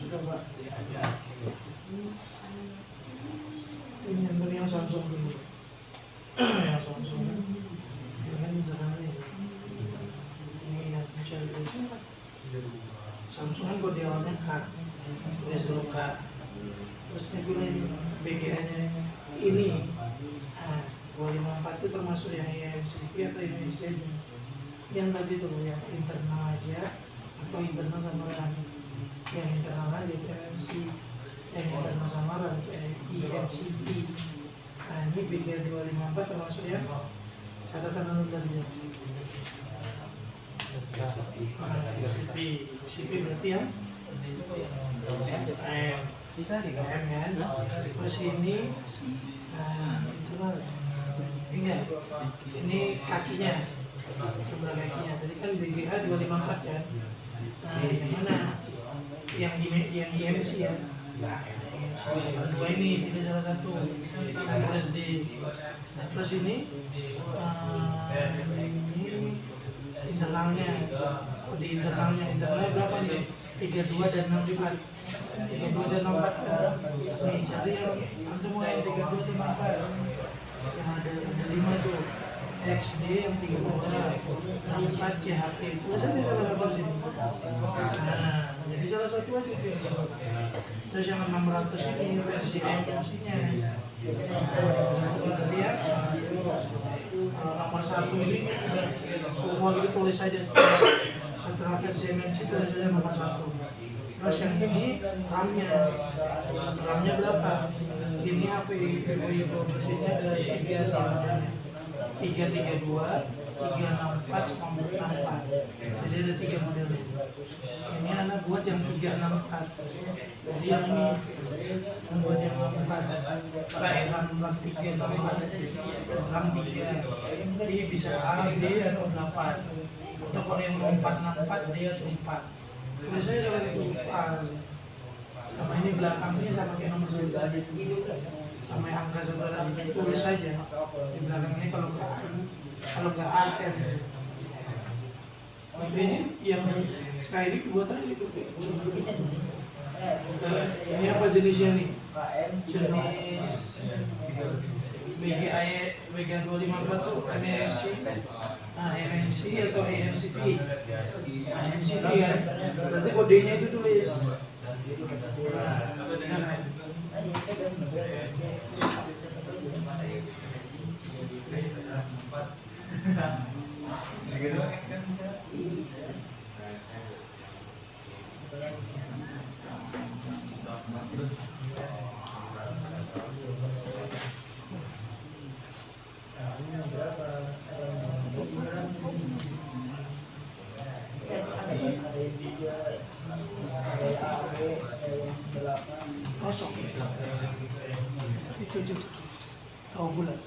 [SPEAKER 3] Sudah Pak. Ini yang Samsung dulu. Yang Samsung. Ini kan internalnya. Ini yang mencari Samsung kan kode awalnya K, terus dulu K, terus nebula ini BGA-nya ini. Nah, 254 itu termasuk yang EMCP atau EMC yang tadi tuh yang internal aja atau internal sama RAM. Yang internal aja itu EMC, yang internal sama RAM itu EMCP. Nah ini BGA 254 termasuk yang catatan anu tadi ya. CP berarti yang
[SPEAKER 2] Bisa nih kan?
[SPEAKER 3] M kan, terus ini internal enggak, ini kakinya, sebelah kakinya. Tadi kan BGA 254 kan. Nah yang mana? Yang IMC ya. Dua ini pilih salah satu. Terus terus ini internalnya, di internalnya berapa nih? 32 dan 64. 32 dan 64. Nih cari yang antum mau yang 32 dan 64. Yang ada 5 tuh. XD yang 32, 64 CHP. Terus aja salah satu sini. Nah, jadi salah satu aja tuh. Terus yang 600 ini versi IMC-nya. Satu berarti ya. Kalau nomor 1 ini semua gitu tulis saja setelah versi MNC tulis saja nomor 1. Terus yang ini RAM-nya berapa? Ini HP Vivo versinya ada 3 rasanya, 332, 364, sama 64. Jadi ada 3 model. Ini anak buat yang 364. Jadi yang ini buat yang 64. RAM 3, RAM 3. Jadi bisa A, B atau 8. Atau kalau yang mau 464 dia atau 4. Biasanya kalau itu pas sama ini belakangnya sama kayak nomor 1 tadi, sama yang angka sebelah tulis saja di belakangnya kalau nggak AM. Tapi ini yang Skylink buat aja itu. Ini apa jenisnya nih? Jenis BGA 254 tuh MNC. Nah, MNC atau EMCP. Nah, MCP kan, berarti kodenya itu tulis. Nah, kan? Kosong. Itu. Tahu bulat.